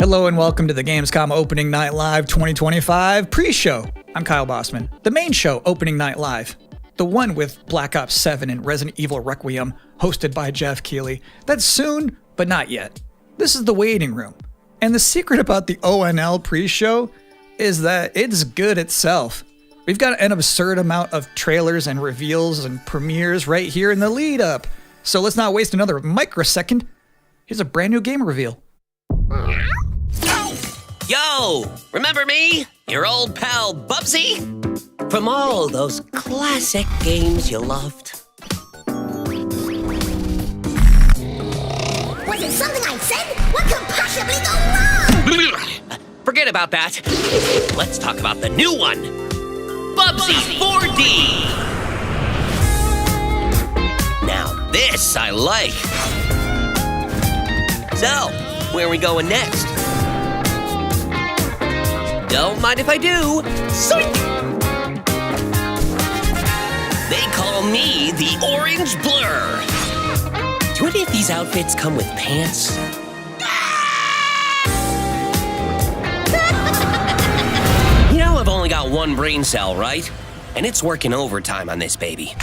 Hello and welcome to the Gamescom Opening Night Live 2025 pre-show. I'm Kyle Bossman. The main show, Opening Night Live. The one with Black Ops 7 and Resident Evil Requiem, hosted by Geoff Keighley. That's soon, but not yet. This is the waiting room. And the secret about the ONL pre-show is that it's good itself. We've got an absurd amount of trailers and reveals and premieres right here in the lead up. So let's not waste another microsecond. Here's a brand new game reveal. Yo, remember me? Your old pal Bubsy? From all those classic games you loved. Was it something I said? What could possibly go wrong? Forget about that. Let's talk about the new one. Bubsy 4D. Now this I like. So, where are we going next? Don't mind if I do. Zoink! They call me the Orange Blur. Do any of these outfits come with pants? You know, I've only got one brain cell, right? And it's working overtime on this baby.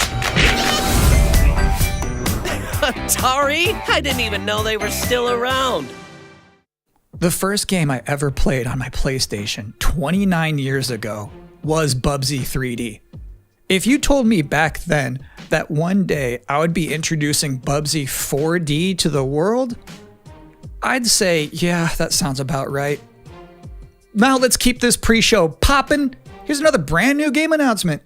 Atari? I didn't even know they were still around. The first game I ever played on my PlayStation 29 years ago was Bubsy 3D. If you told me back then that one day I would be introducing Bubsy 4D to the world, I'd say, yeah, that sounds about right. Now let's keep this pre-show poppin'. Here's another brand new game announcement.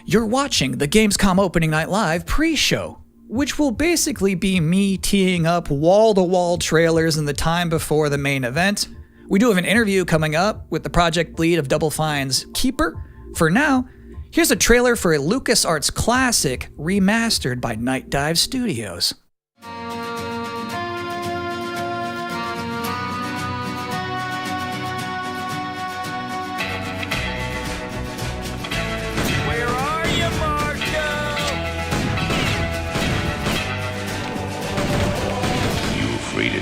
You're watching the Gamescom Opening Night Live pre-show, which will basically be me teeing up wall-to-wall trailers in the time before the main event. We do have an interview coming up with the project lead of Double Fine's Keeper. For now, here's a trailer for a LucasArts classic remastered by Night Dive Studios.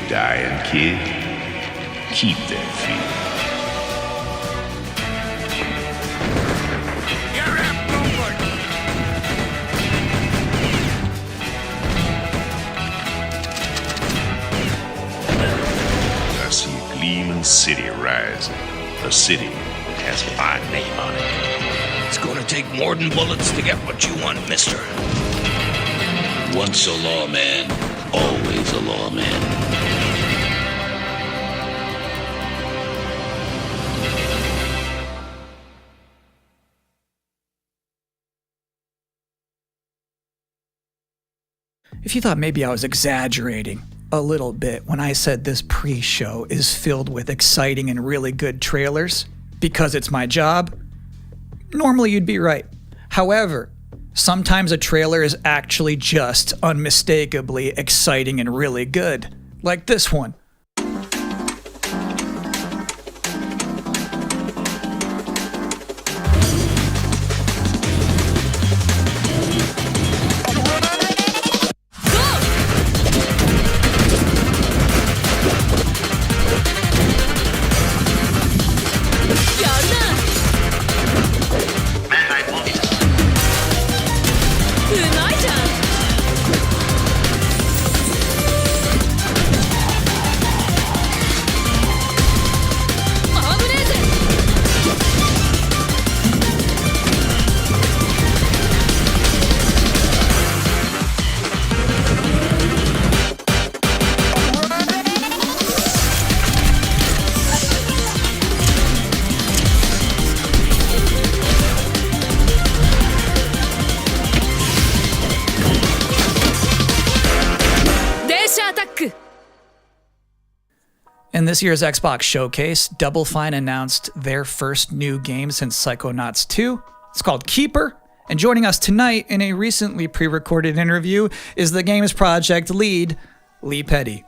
Dying kid, keep that feeling. You're outnumbered. I see a gleaming city rising, a city that has a fine name on it. It's gonna take more than bullets to get what you want, mister. Once a lawman, always a lawman. If you thought maybe I was exaggerating a little bit when I said this pre-show is filled with exciting and really good trailers because it's my job, normally you'd be right. However, sometimes a trailer is actually just unmistakably exciting and really good, like this one. ック In this year's Xbox Showcase, Double Fine announced their first new game since Psychonauts 2. It's called Keeper. And joining us tonight in a recently pre-recorded interview is the game's project lead, Lee Petty.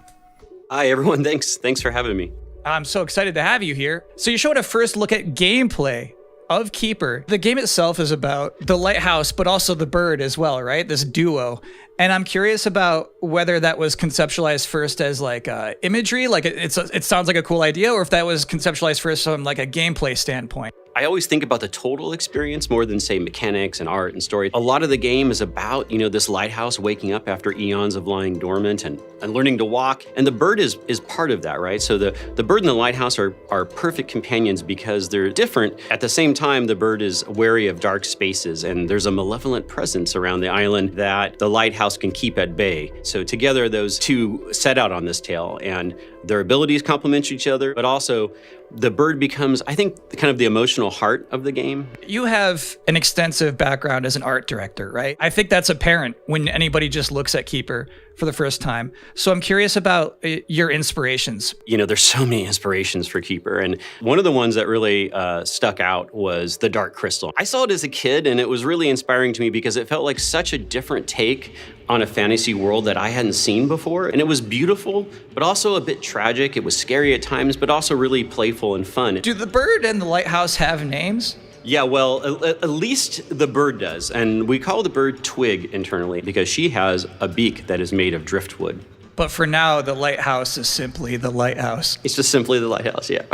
Hi, everyone. Thanks for having me. I'm so excited to have you here. So you showed a first look at gameplay of Keeper. The game itself is about the lighthouse, but also the bird as well, right? This duo. And I'm curious about whether that was conceptualized first as like imagery, like it sounds like a cool idea, or if that was conceptualized first from like a gameplay standpoint. I always think about the total experience more than, say, mechanics and art and story. A lot of the game is about, this lighthouse waking up after eons of lying dormant and learning to walk. And the bird is part of that, right? So the bird and the lighthouse are perfect companions because they're different. At the same time, the bird is wary of dark spaces, and there's a malevolent presence around the island that the lighthouse can keep at bay. So together, those two set out on this tale, and their abilities complement each other, but also the bird becomes, I think, kind of the emotional heart of the game. You have an extensive background as an art director, right? I think that's apparent when anybody just looks at Keeper for the first time. So I'm curious about your inspirations. There's so many inspirations for Keeper, and one of the ones that really stuck out was the Dark Crystal. I saw it as a kid, and it was really inspiring to me because it felt like such a different take on a fantasy world that I hadn't seen before. And it was beautiful, but also a bit tragic. It was scary at times, but also really playful and fun. Do the bird and the lighthouse have names? Yeah, well, at least the bird does. And we call the bird Twig internally because she has a beak that is made of driftwood. But for now, the lighthouse is simply the lighthouse. It's just simply the lighthouse, yeah.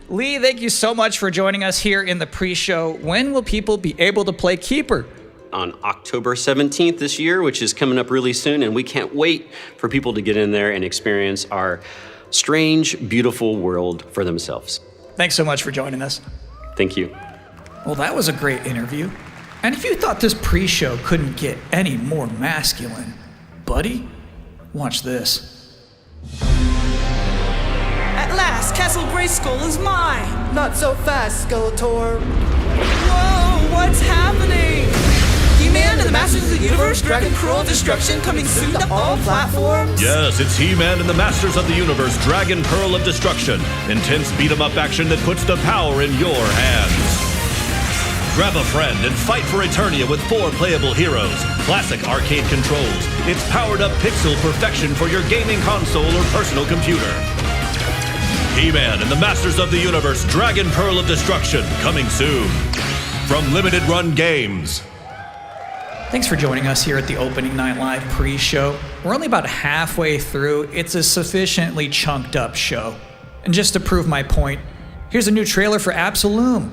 Lee, thank you so much for joining us here in the pre-show. When will people be able to play Keeper? On October 17th this year, which is coming up really soon, and we can't wait for people to get in there and experience our strange, beautiful world for themselves. Thanks so much for joining us. Thank you. Well, that was a great interview. And if you thought this pre-show couldn't get any more masculine, buddy, watch this. At last, Castle Grayskull is mine! Not so fast, Skeletor. Whoa, what's happening? He-Man and the Masters of the Universe, Dragon Pearl of Destruction coming soon to all platforms? Yes, it's He-Man and the Masters of the Universe, Dragon Pearl of Destruction. Intense beat-em-up action that puts the power in your hands. Grab a friend and fight for Eternia with 4 playable heroes, classic arcade controls. It's powered-up pixel perfection for your gaming console or personal computer. He-Man and the Masters of the Universe, Dragon Pearl of Destruction, coming soon. From Limited Run Games. Thanks for joining us here at the Opening Night Live pre-show. We're only about halfway through. It's a sufficiently chunked up show. And just to prove my point, here's a new trailer for Absolum.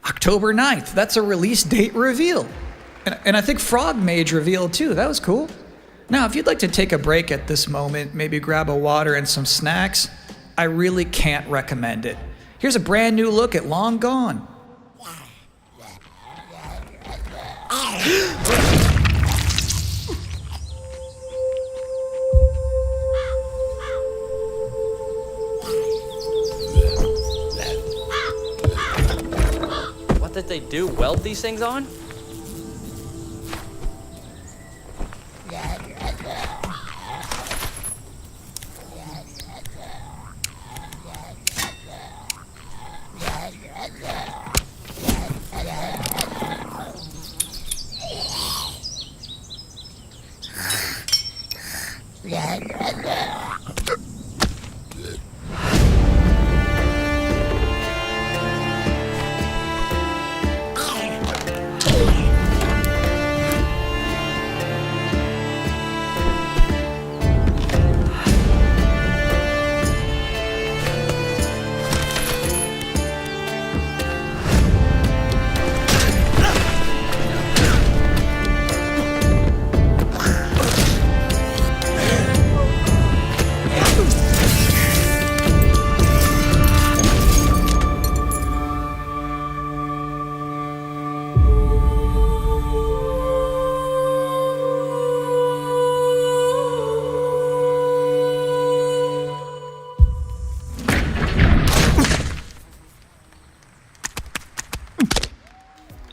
October 9th. That's a release date reveal. And I think Frog Mage revealed too. That was cool. Now, if you'd like to take a break at this moment, maybe grab a water and some snacks, I really can't recommend it. Here's a brand new look at Long Gone. What did they do? Weld these things on?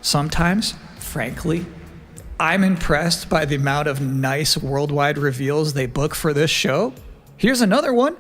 Sometimes, frankly, I'm impressed by the amount of nice worldwide reveals they book for this show. Here's another one.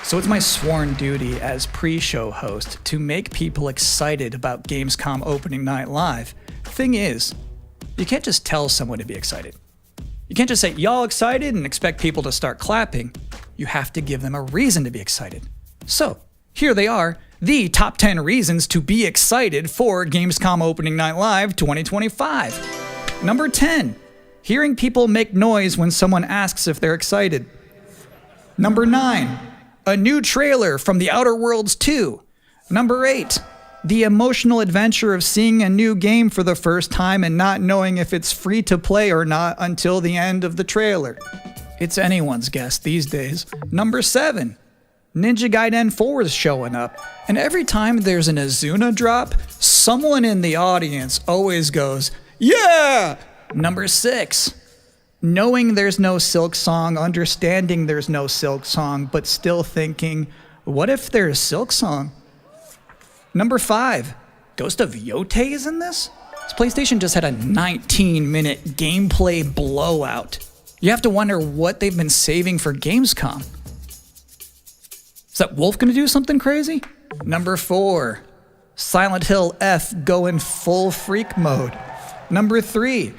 So it's my sworn duty as pre-show host to make people excited about Gamescom opening night live. Thing is, you can't just tell someone to be excited. You can't just say, y'all excited, and expect people to start clapping. You have to give them a reason to be excited. So, here they are, the top 10 reasons to be excited for Gamescom Opening Night Live 2025. Number 10, hearing people make noise when someone asks if they're excited. Number 9, a new trailer from The Outer Worlds 2. Number 8, the emotional adventure of seeing a new game for the first time and not knowing if it's free to play or not until the end of the trailer. It's anyone's guess these days. Number 7, Ninja Gaiden 4 is showing up, and every time there's an Azuna drop, someone in the audience always goes, yeah! Number 6, knowing there's no Silk Song, understanding there's no Silk Song, but still thinking, what if there's Silk Song? Number 5, Ghost of Yote is in this? This PlayStation just had a 19-minute gameplay blowout. You have to wonder what they've been saving for Gamescom. Is that Wolf gonna do something crazy? Number 4, Silent Hill F going full freak mode. Number 3,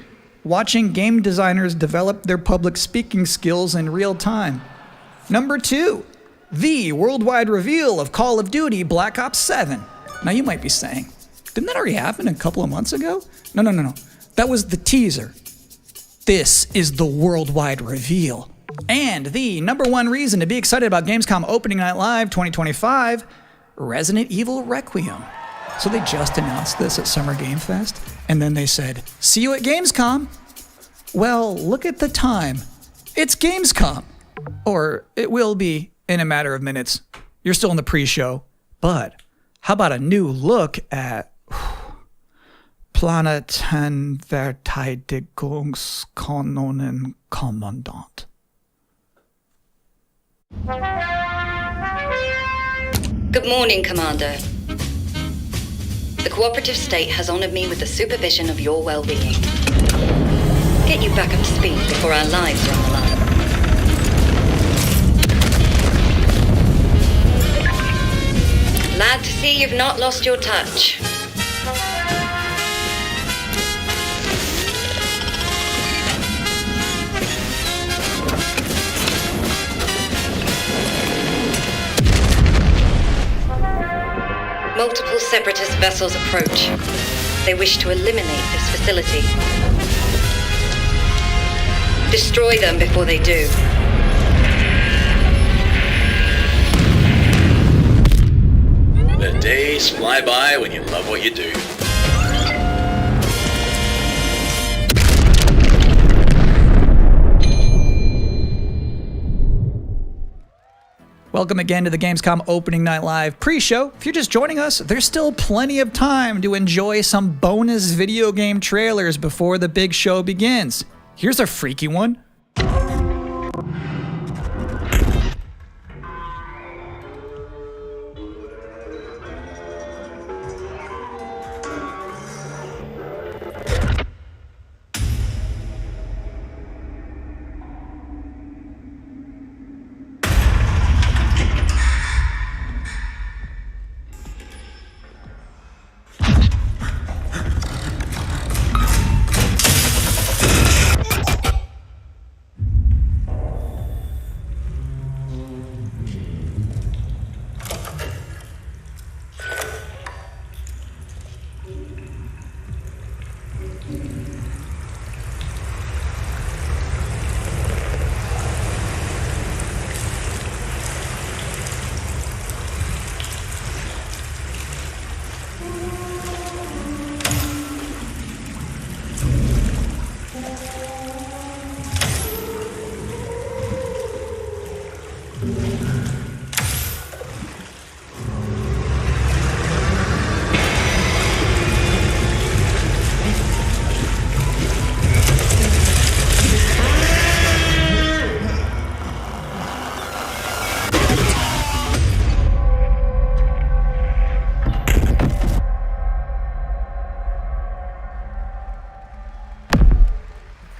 watching game designers develop their public speaking skills in real time. Number 2, the worldwide reveal of Call of Duty Black Ops 7. Now you might be saying, didn't that already happen a couple of months ago? No. That was the teaser. This is the worldwide reveal. And the number 1 reason to be excited about Gamescom Opening Night Live 2025, Resident Evil Requiem. So they just announced this at Summer Game Fest, and then they said, see you at Gamescom. Well, look at the time. It's Gamescom. Or it will be in a matter of minutes. You're still in the pre-show. But how about a new look at Planetverteidigungskanonen Kommandant? Good morning, Commander. The cooperative state has honored me with the supervision of your well-being. Get you back up to speed before our lives are on the line. Glad to see you've not lost your touch. Multiple separatist vessels approach. They wish to eliminate this facility. Destroy them before they do. The days fly by when you love what you do. Welcome again to the Gamescom Opening Night Live pre-show. If you're just joining us, there's still plenty of time to enjoy some bonus video game trailers before the big show begins. Here's a freaky one.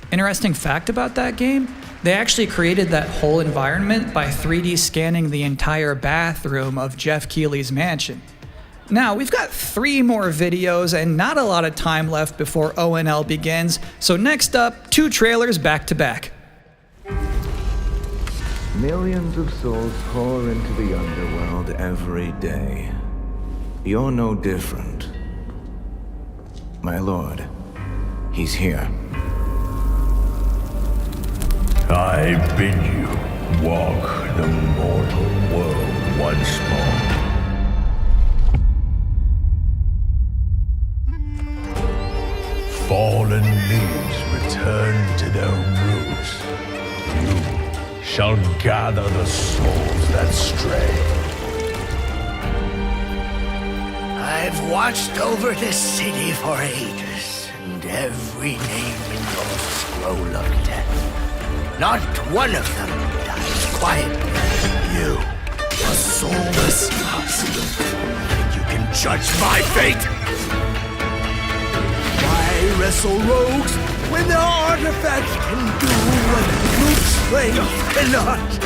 Interesting fact about that game, they actually created that whole environment by 3D scanning the entire bathroom of Geoff Keighley's mansion. Now, we've got 3 more videos and not a lot of time left before ONL begins, so next up, 2 trailers back to back. Millions of souls pour into the underworld every day. You're no different. My lord, he's here. I bid you walk the mortal world once more. Fallen leaves return to their roots. You shall gather the souls that stray. I've watched over this city for ages, and every name in your scroll of death. Not one of them dies quietly. You, a soulless husk. You can judge my fate. Why wrestle rogues when their artifacts can do what brute strength cannot?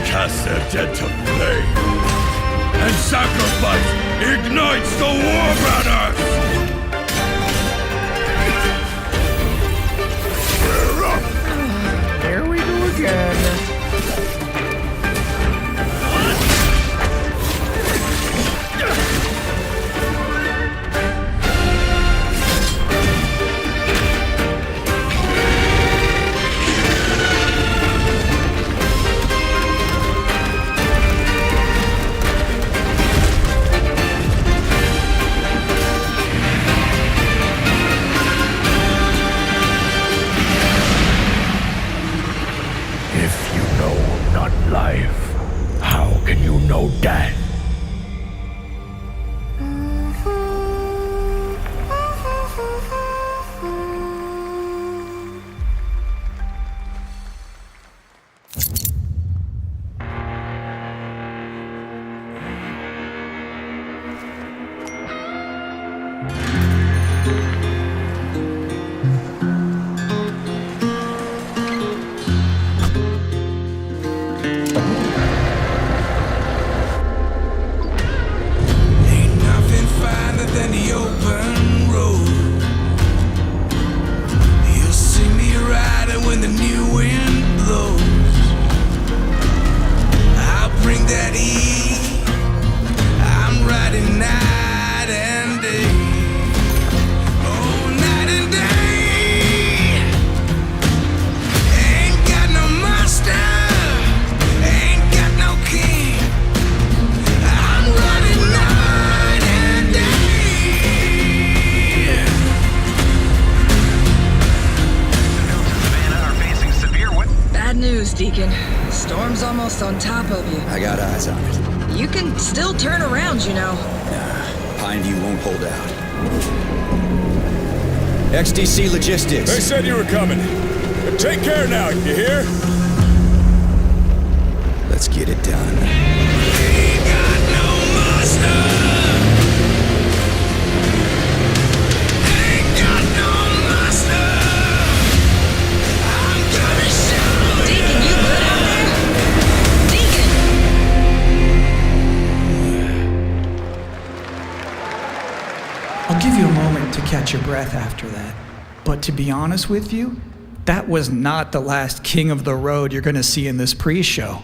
Cast their dead to flame, and sacrifice ignites the war banners! Here we go again. If Storm's almost on top of you. I got eyes on it. You can still turn around, you know. Nah, Pineview won't hold out. XDC Logistics. They said you were coming. But take care now, you hear? Let's get it done. Ain't got no master. Ain't got no master. I'm gonna show you. Deacon, you good out there? Deacon! I'll give you a moment to catch your breath after that. But to be honest with you, that was not the last king of the road you're gonna see in this pre-show.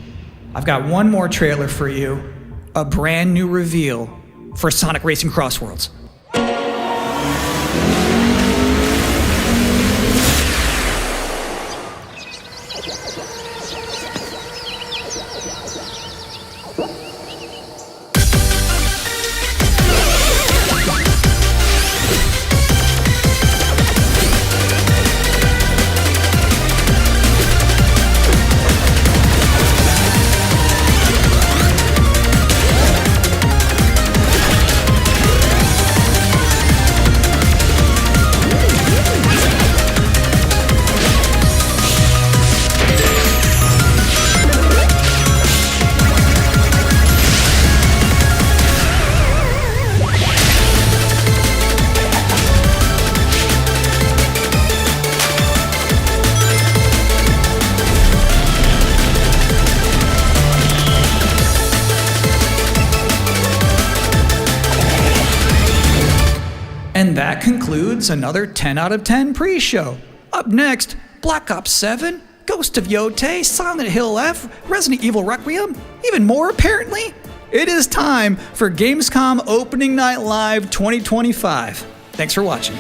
I've got one more trailer for you, a brand new reveal for Sonic Racing Crossworlds. And that concludes another 10 out of 10 pre-show. Up next, Black Ops 7, Ghost of Yote, Silent Hill F, Resident Evil Requiem, even more apparently. It is time for Gamescom Opening Night Live 2025. Thanks for watching.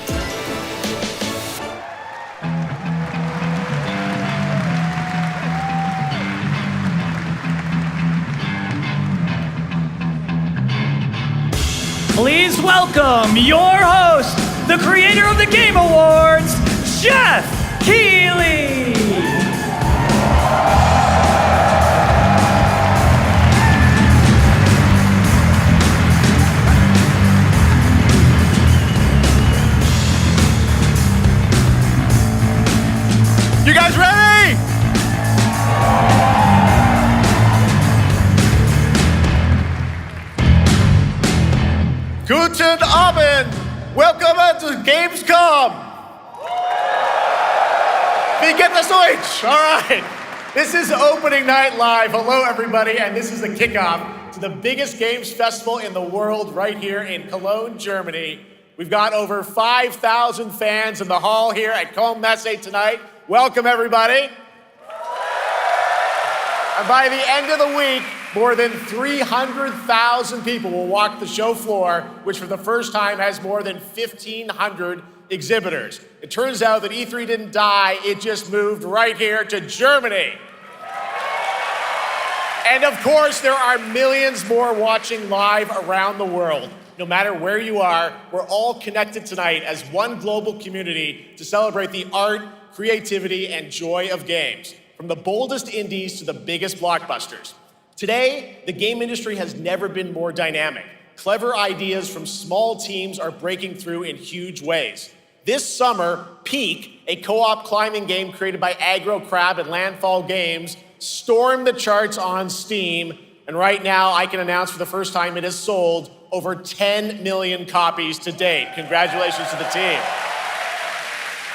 Please welcome your host, the creator of the Game Awards, Geoff Keighley! You guys ready? Guten Abend! Welcome to Gamescom! Wie geht das Deutsch? All right. This is Opening Night Live. Hello, everybody, and this is the kickoff to the biggest games festival in the world right here in Cologne, Germany. We've got over 5,000 fans in the hall here at Cologne Messe tonight. Welcome, everybody. And by the end of the week, more than 300,000 people will walk the show floor, which for the first time has more than 1,500 exhibitors. It turns out that E3 didn't die, it just moved right here to Germany. And of course, there are millions more watching live around the world. No matter where you are, we're all connected tonight as one global community to celebrate the art, creativity, and joy of games, from the boldest indies to the biggest blockbusters. Today, the game industry has never been more dynamic. Clever ideas from small teams are breaking through in huge ways. This summer, Peak, a co-op climbing game created by Aggro Crab and Landfall Games, stormed the charts on Steam, and right now I can announce for the first time it has sold over 10 million copies to date. Congratulations to the team.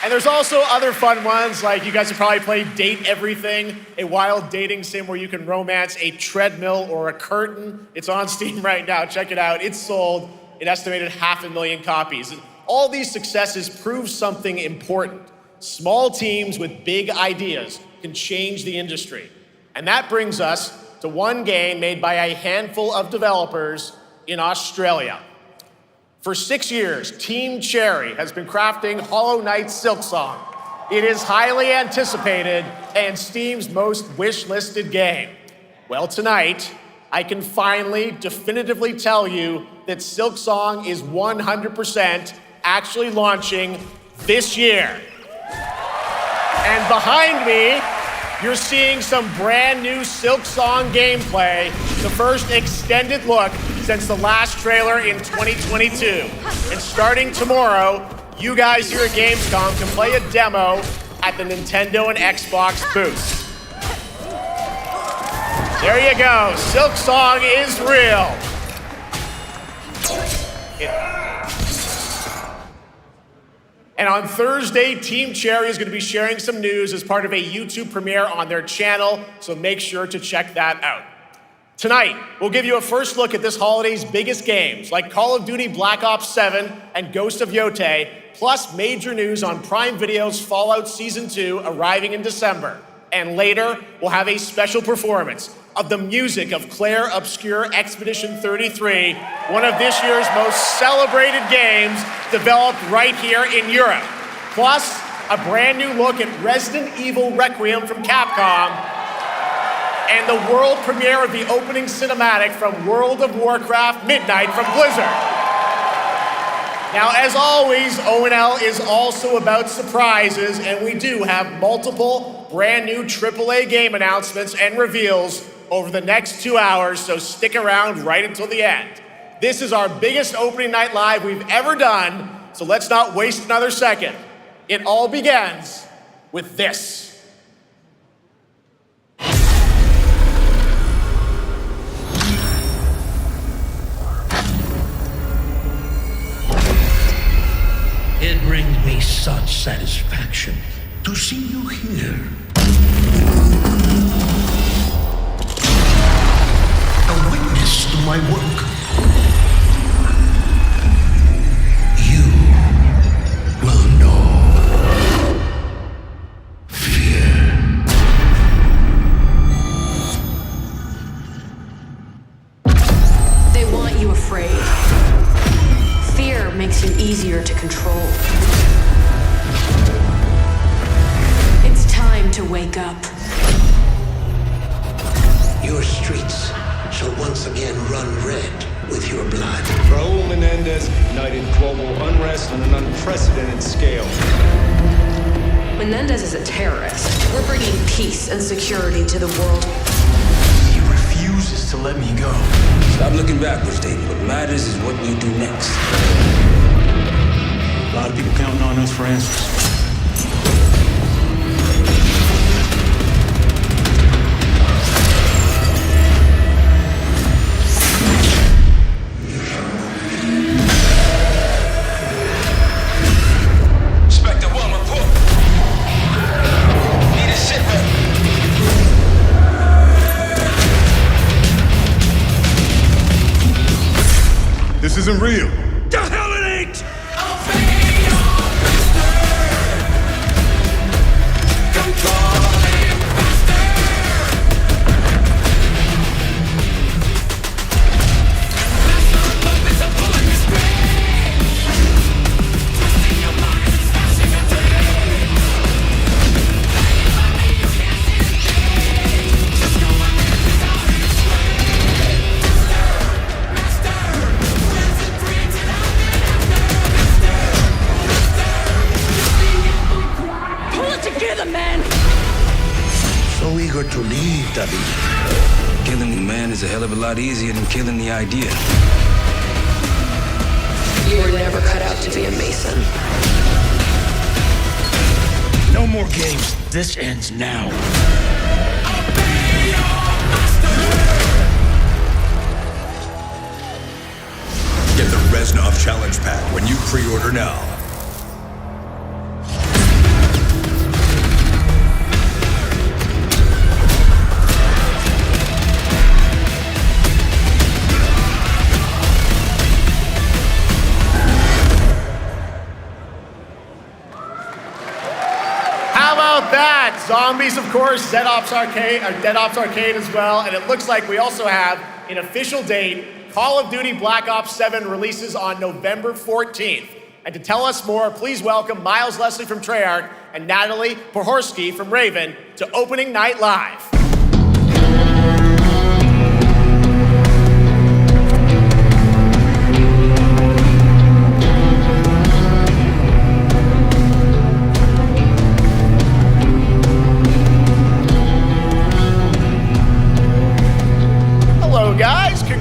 And there's also other fun ones, like you guys have probably played Date Everything, a wild dating sim where you can romance a treadmill or a curtain. It's on Steam right now, check it out. It's sold an estimated 500,000 copies. And all these successes prove something important. Small teams with big ideas can change the industry. And that brings us to one game made by a handful of developers in Australia. For 6 years, Team Cherry has been crafting Hollow Knight's Silksong. It is highly anticipated and Steam's most wish-listed game. Well, tonight, I can finally definitively tell you that Silksong is 100% actually launching this year. And behind me you're seeing some brand new Silksong gameplay, the first extended look since the last trailer in 2022. And starting tomorrow, you guys here at Gamescom can play a demo at the Nintendo and Xbox booths. There you go, Silksong is real. And on Thursday, Team Cherry is going to be sharing some news as part of a YouTube premiere on their channel, so make sure to check that out. Tonight, we'll give you a first look at this holiday's biggest games, like Call of Duty Black Ops 7 and Ghost of Yote, plus major news on Prime Video's Fallout Season 2 arriving in December. And later, we'll have a special performance of the music of Clair Obscur Expedition 33, one of this year's most celebrated games developed right here in Europe. Plus, a brand new look at Resident Evil Requiem from Capcom, and the world premiere of the opening cinematic from World of Warcraft Midnight from Blizzard. Now, as always, O&L is also about surprises, and we do have multiple brand new AAA game announcements and reveals over the next 2 hours, so stick around right until the end. This is our biggest opening night live we've ever done, so let's not waste another second. It all begins with this. It brings me such satisfaction to see you here. A witness to my work. You will know fear. They want you afraid. Fear makes you easier to control. It's time to wake up. Your streets shall once again run red with your blood. Raul Menendez ignited global unrest on an unprecedented scale. Menendez is a terrorist. We're bringing peace and security to the world. He refuses to let me go. Stop looking backwards, David. What matters is what you do next. A lot of people counting on us for answers. Inspector 1, report. Need a sit rep. This isn't real. The hell it ain't! So eager to leave, David. Killing the man is a hell of a lot easier than killing the idea. You were never cut out to be a Mason. No more games. This ends now. Get the Reznov Challenge Pack when you pre-order now. How about that? Zombies, of course, Dead Ops Arcade as well, and it looks like we also have an official date. Call of Duty Black Ops 7 releases on November 14th. And to tell us more, please welcome Miles Leslie from Treyarch and Natalie Pohorsky from Raven to Opening Night Live.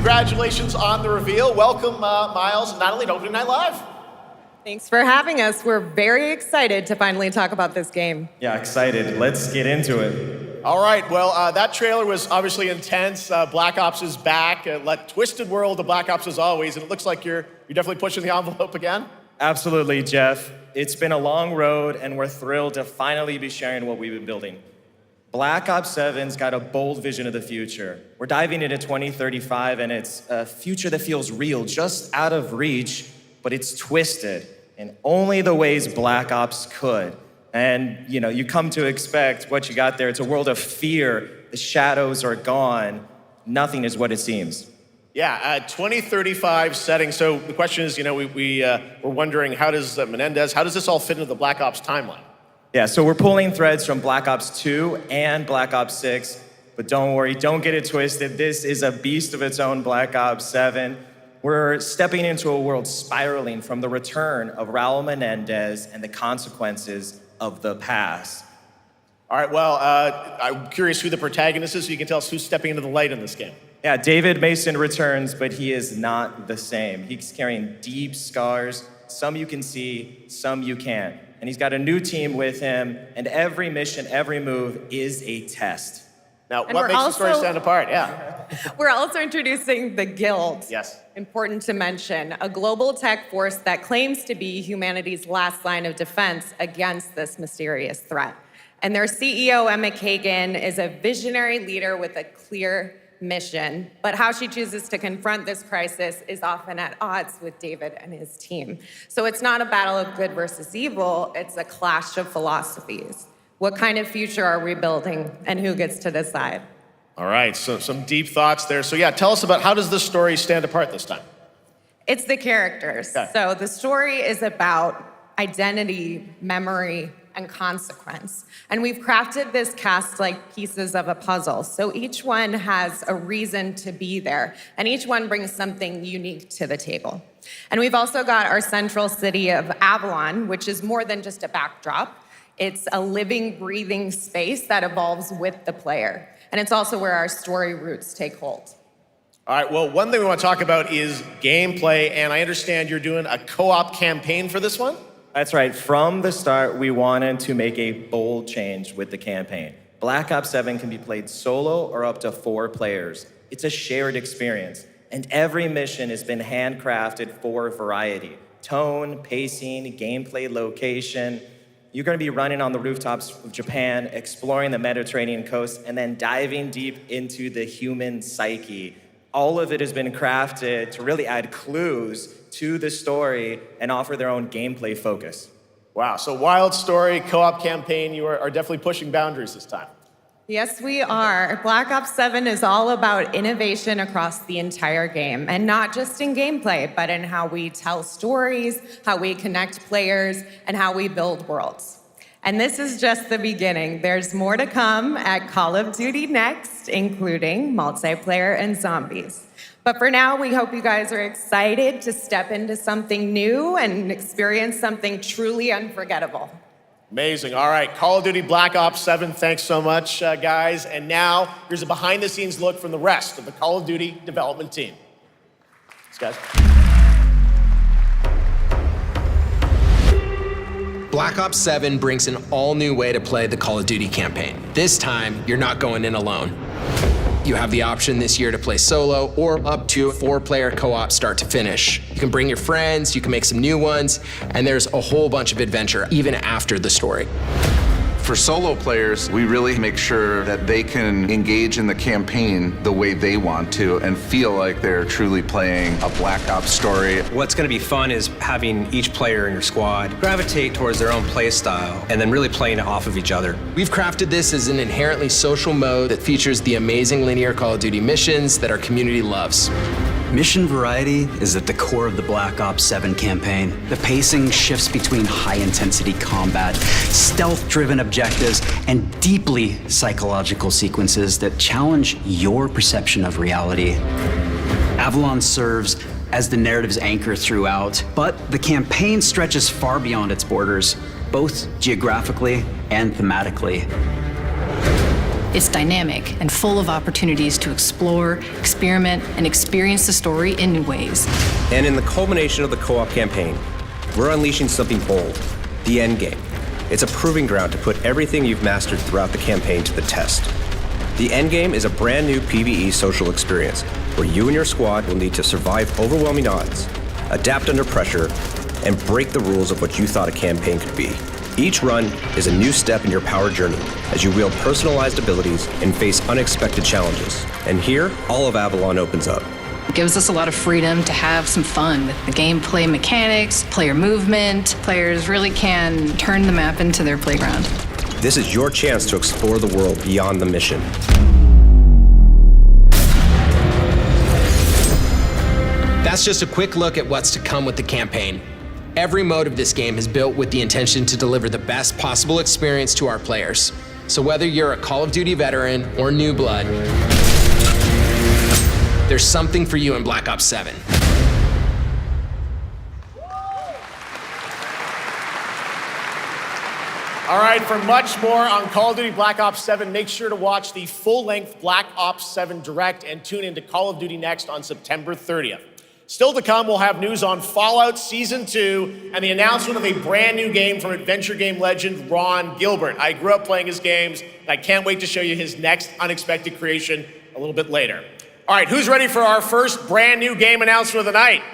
congratulations on the reveal. Welcome, Miles and Natalie, to Opening Night Live. Thanks for having us. We're very excited to finally talk about this game. Yeah, excited. Let's get into it. All right, well, that trailer was obviously intense. Black Ops is back. Twisted world of Black Ops as always, and it looks like you're definitely pushing the envelope again. Absolutely, Jeff. It's been a long road, and we're thrilled to finally be sharing what we've been building. Black Ops 7's got a bold vision of the future. We're diving into 2035, and it's a future that feels real, just out of reach, but it's twisted in only the ways Black Ops could. And, you come to expect what you got there. It's a world of fear. The shadows are gone. Nothing is what it seems. Yeah, 2035 setting. So the question is, we're wondering, how does this all fit into the Black Ops timeline? Yeah, so we're pulling threads from Black Ops 2 and Black Ops 6, but don't worry, don't get it twisted. This is a beast of its own, Black Ops 7. We're stepping into a world spiraling from the return of Raul Menendez and the consequences of the past. All right, well, I'm curious who the protagonist is, so you can tell us who's stepping into the light in this game. Yeah, David Mason returns, but he is not the same. He's carrying deep scars. Some you can see, some you can't. And he's got a new team with him, and every mission, every move is a test. Now, what makes the story stand apart? Yeah. We're also introducing the Guild. Yes. Important to mention, a global tech force that claims to be humanity's last line of defense against this mysterious threat. And their CEO, Emma Kagan, is a visionary leader with a clear mission, but how she chooses to confront this crisis is often at odds with David and his team. So it's not a battle of good versus evil, it's a clash of philosophies. What kind of future are we building, and who gets to decide? All right, so some deep thoughts there. So yeah, tell us about, how does this story stand apart this time? It's the characters. Okay. So the story is about identity, memory, and consequence. And we've crafted this cast like pieces of a puzzle. So each one has a reason to be there, and each one brings something unique to the table. And we've also got our central city of Avalon, which is more than just a backdrop. It's a living, breathing space that evolves with the player. And it's also where our story roots take hold. All right, well, one thing we want to talk about is gameplay, and I understand you're doing a co-op campaign for this one? That's right. From the start, we wanted to make a bold change with the campaign. Black Ops 7 can be played solo or up to 4 players. It's a shared experience, and every mission has been handcrafted for variety. Tone, pacing, gameplay location. You're going to be running on the rooftops of Japan, exploring the Mediterranean coast, and then diving deep into the human psyche. All of it has been crafted to really add clues to the story and offer their own gameplay focus. Wow, so wild story, co-op campaign, you are definitely pushing boundaries this time. Yes, we are. Black Ops 7 is all about innovation across the entire game, and not just in gameplay, but in how we tell stories, how we connect players, and how we build worlds. And this is just the beginning. There's more to come at Call of Duty Next, including multiplayer and zombies. But for now, we hope you guys are excited to step into something new and experience something truly unforgettable. Amazing. All right, Call of Duty Black Ops 7, thanks so much, guys. And now, here's a behind-the-scenes look from the rest of the Call of Duty development team. Thanks, guys. Black Ops 7 brings an all-new way to play the Call of Duty campaign. This time, you're not going in alone. You have the option this year to play solo or up to 4-player co-op start to finish. You can bring your friends, you can make some new ones, and there's a whole bunch of adventure even after the story. For solo players, we really make sure that they can engage in the campaign the way they want to and feel like they're truly playing a Black Ops story. What's going to be fun is having each player in your squad gravitate towards their own play style and then really playing it off of each other. We've crafted this as an inherently social mode that features the amazing linear Call of Duty missions that our community loves. Mission variety is at the core of the Black Ops 7 campaign. The pacing shifts between high-intensity combat, stealth-driven objectives, and deeply psychological sequences that challenge your perception of reality. Avalon serves as the narrative's anchor throughout, but the campaign stretches far beyond its borders, both geographically and thematically. It's dynamic and full of opportunities to explore, experiment, and experience the story in new ways. And in the culmination of the co-op campaign, we're unleashing something bold, the endgame. It's a proving ground to put everything you've mastered throughout the campaign to the test. The endgame is a brand new PvE social experience where you and your squad will need to survive overwhelming odds, adapt under pressure, and break the rules of what you thought a campaign could be. Each run is a new step in your power journey as you wield personalized abilities and face unexpected challenges. And here, all of Avalon opens up. It gives us a lot of freedom to have some fun with the gameplay mechanics, player movement. Players really can turn the map into their playground. This is your chance to explore the world beyond the mission. That's just a quick look at what's to come with the campaign. Every mode of this game is built with the intention to deliver the best possible experience to our players. So whether you're a Call of Duty veteran or new blood, there's something for you in Black Ops 7. All right, for much more on Call of Duty Black Ops 7, make sure to watch the full-length Black Ops 7 Direct and tune into Call of Duty Next on September 30th. Still to come, we'll have news on Fallout Season 2 and the announcement of a brand new game from adventure game legend Ron Gilbert. I grew up playing his games, and I can't wait to show you his next unexpected creation a little bit later. All right, who's ready for our first brand new game announcement of the night?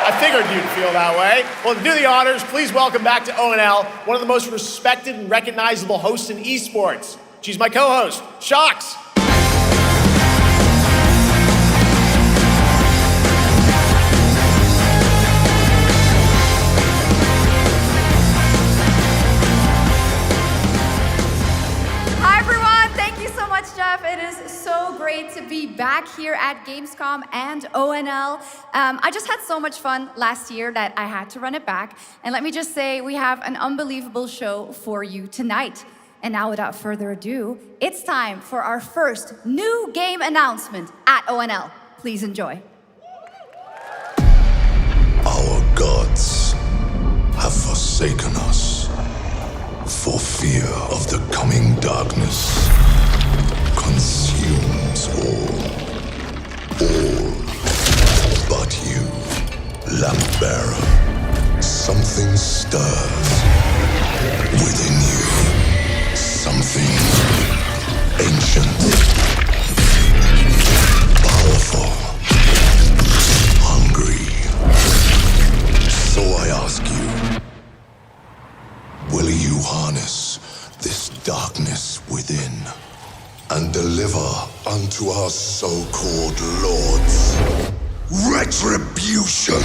I figured you'd feel that way. Well, to do the honors, please welcome back to ONL, one of the most respected and recognizable hosts in esports. She's my co-host, Sjokz. Jeff, it is so great to be back here at Gamescom and ONL. I just had so much fun last year that I had to run it back. And let me just say, we have an unbelievable show for you tonight. And now, without further ado, it's time for our first new game announcement at ONL. Please enjoy. Our gods have forsaken us for fear of the coming darkness. Consumes all but you, lamp bearer. Something stirs within you, something ancient, powerful, hungry. So I ask you, will you harness this darkness within and deliver unto our so-called lords retribution?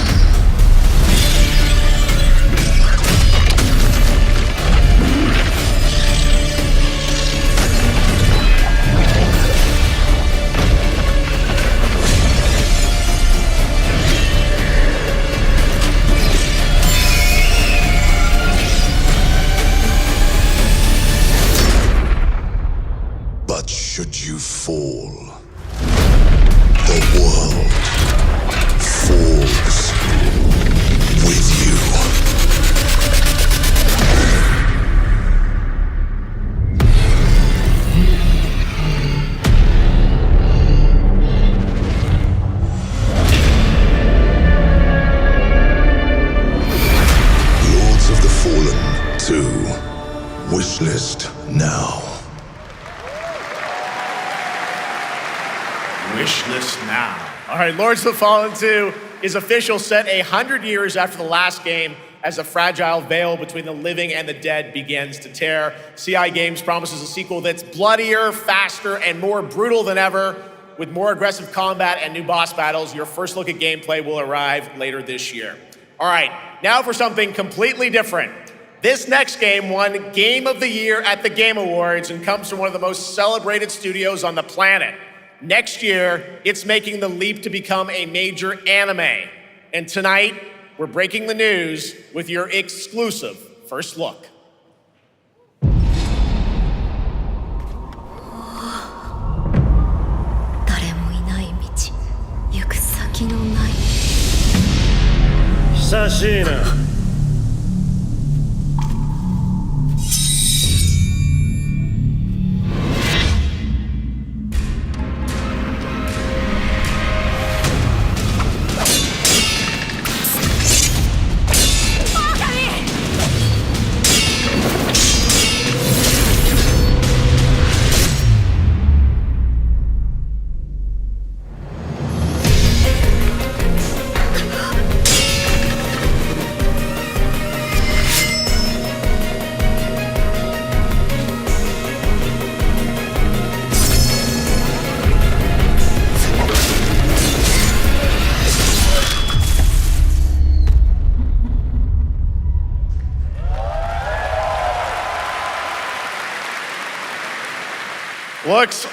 Should you fall, the world falls with you. Lords of the Fallen 2, wishlist now. Wishlist now. All right, Lords of the Fallen 2 is official, set 100 years after the last game as a fragile veil between the living and the dead begins to tear. CI Games promises a sequel that's bloodier, faster, and more brutal than ever. With more aggressive combat and new boss battles, your first look at gameplay will arrive later this year. All right, now for something completely different. This next game won Game of the Year at the Game Awards and comes from one of the most celebrated studios on the planet. Next year, it's making the leap to become a major anime. And tonight, we're breaking the news with your exclusive first look. Sashina.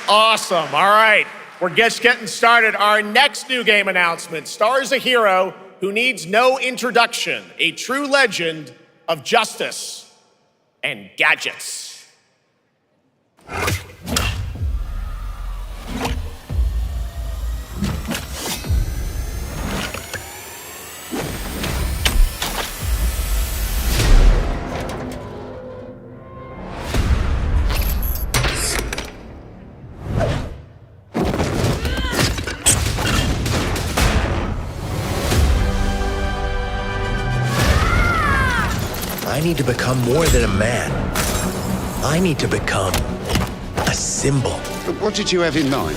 Awesome. All right. We're just getting started. Our next new game announcement stars a hero who needs no introduction, a true legend of justice and gadgets. I need to become more than a man. I need to become a symbol. What did you have in mind?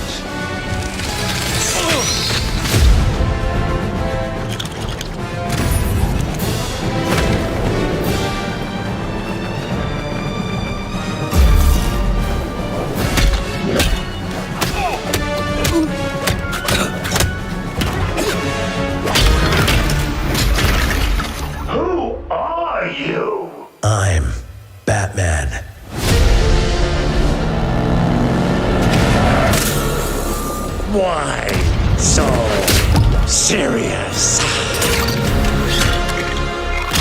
I'm Batman. Why so serious?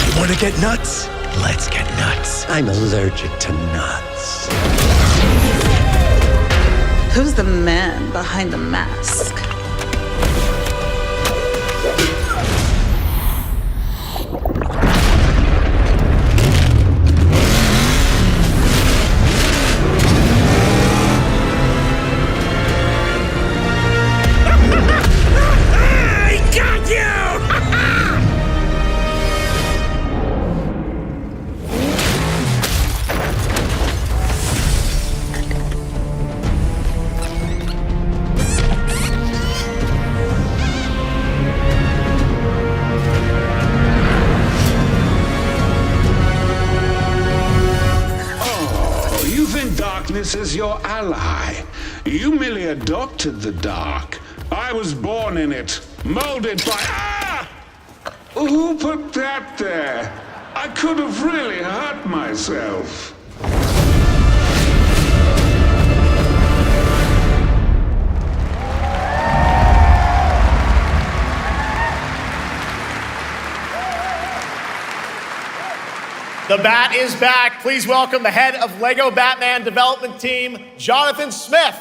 You want to get nuts? Let's get nuts. I'm allergic to nuts. Who's the man behind the mask? Darkness is your ally. You merely adopted the dark. I was born in it, molded by... Ah! Who put that there? I could have really hurt myself. The Bat is back. Please welcome the head of LEGO Batman development team, Jonathan Smith.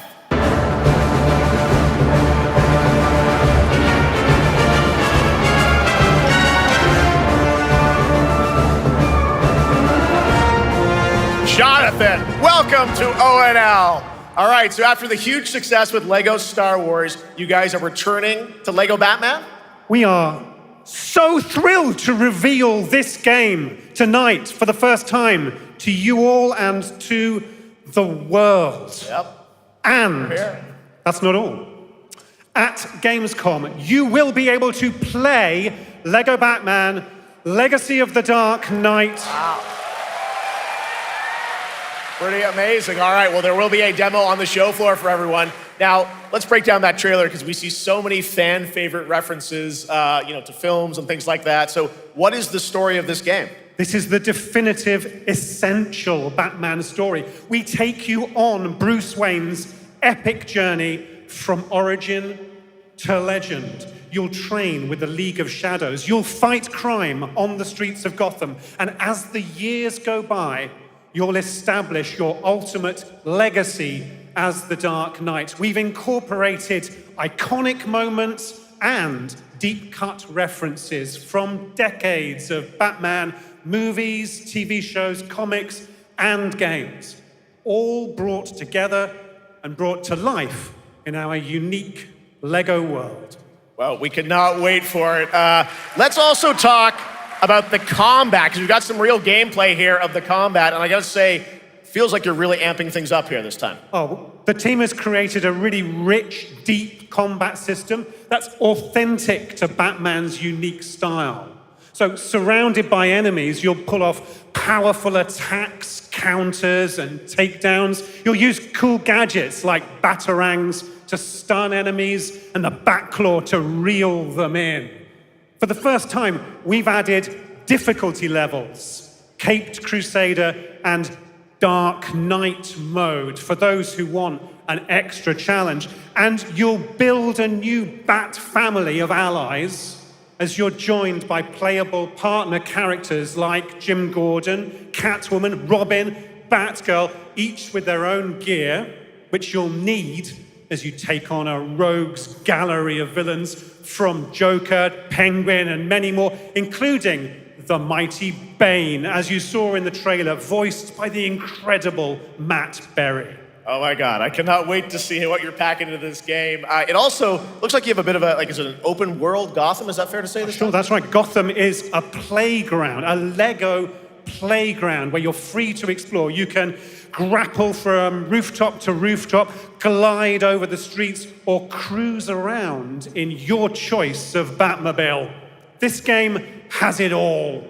Jonathan, welcome to ONL. All right, so after the huge success with LEGO Star Wars, you guys are returning to LEGO Batman? We are so thrilled to reveal this game tonight for the first time to you all and to the world. Yep. And that's not all. At Gamescom, you will be able to play LEGO Batman Legacy of the Dark Knight. Wow. Pretty amazing. All right, well, there will be a demo on the show floor for everyone. Now, let's break down that trailer because we see so many fan favorite references, to films and things like that. So what is the story of this game? This is the definitive, essential Batman story. We take you on Bruce Wayne's epic journey from origin to legend. You'll train with the League of Shadows. You'll fight crime on the streets of Gotham. And as the years go by, you'll establish your ultimate legacy as the Dark Knight. We've incorporated iconic moments and deep-cut references from decades of Batman movies, TV shows, comics, and games, all brought together and brought to life in our unique LEGO world. Well, we cannot wait for it. Let's also talk about the combat, because we've got some real gameplay here of the combat, and I gotta say, feels like you're really amping things up here this time. Oh, the team has created a really rich, deep combat system that's authentic to Batman's unique style. So, surrounded by enemies, you'll pull off powerful attacks, counters, and takedowns. You'll use cool gadgets like batarangs to stun enemies and the Batclaw to reel them in. For the first time, we've added difficulty levels, Caped Crusader and Dark Knight mode for those who want an extra challenge. And you'll build a new Bat family of allies as you're joined by playable partner characters like Jim Gordon, Catwoman, Robin, Batgirl, each with their own gear, which you'll need as you take on a rogues gallery of villains from Joker, Penguin, and many more, including the mighty Bane, as you saw in the trailer, voiced by the incredible Matt Berry. Oh my God, I cannot wait to see what you're packing into this game. It also looks like you have a bit of is it an open world Gotham? Is that fair to say this Sure, time? that's right. Gotham is a playground, a Lego playground where you're free to explore. You can grapple from rooftop to rooftop, glide over the streets, or cruise around in your choice of Batmobile. This game has it all.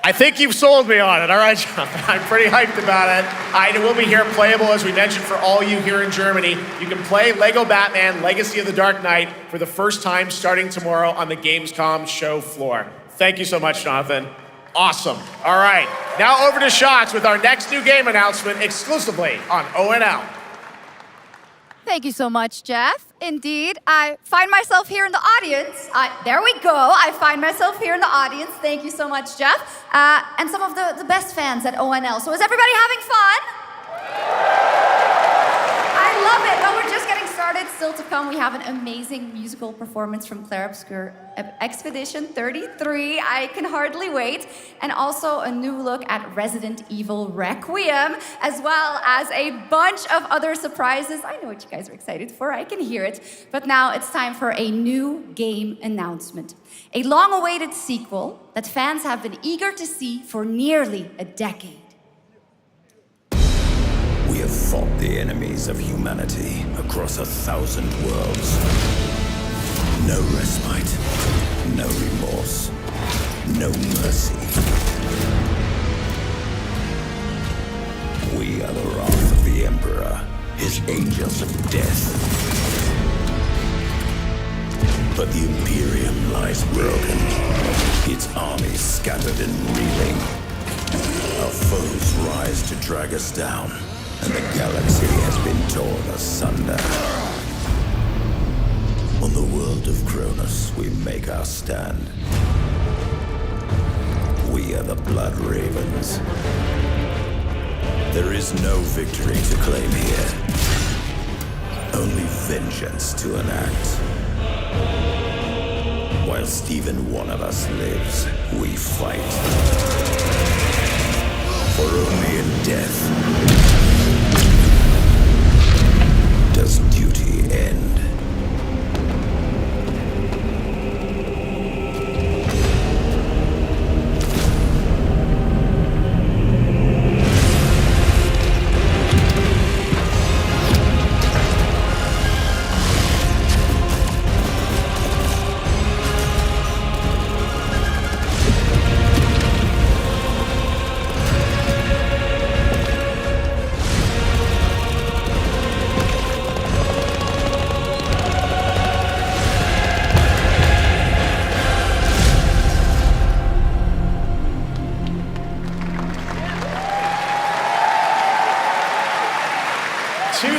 I think you've sold me on it. All right, John. I'm pretty hyped about it. It will be here playable, as we mentioned, for all you here in Germany. You can play Lego Batman Legacy of the Dark Knight for the first time starting tomorrow on the Gamescom show floor. Thank you so much, Jonathan. Awesome. All right, now over to Sjokz with our next new game announcement exclusively on ONL. Thank you so much, Jeff. Indeed, I find myself here in the audience. There we go. I find myself here in the audience. Thank you so much, Jeff. And some of the best fans at ONL. So is everybody having fun? I love it. Well, we're just getting started. Still to come, we have an amazing musical performance from Clair Obscur, Expedition 33. I can hardly wait. And also a new look at Resident Evil Requiem, as well as a bunch of other surprises. I know what you guys are excited for. I can hear it. But now it's time for a new game announcement. A long-awaited sequel that fans have been eager to see for nearly a decade. We have fought the enemies of humanity across 1,000 worlds. No respite, no remorse, no mercy. We are the wrath of the Emperor, his angels of death. But the Imperium lies broken, its armies scattered and reeling. Our foes rise to drag us down, and the galaxy has been torn asunder. On the world of Kronos, we make our stand. We are the Blood Ravens. There is no victory to claim here, only vengeance to enact. Whilst even one of us lives, we fight. For only in death does duty end.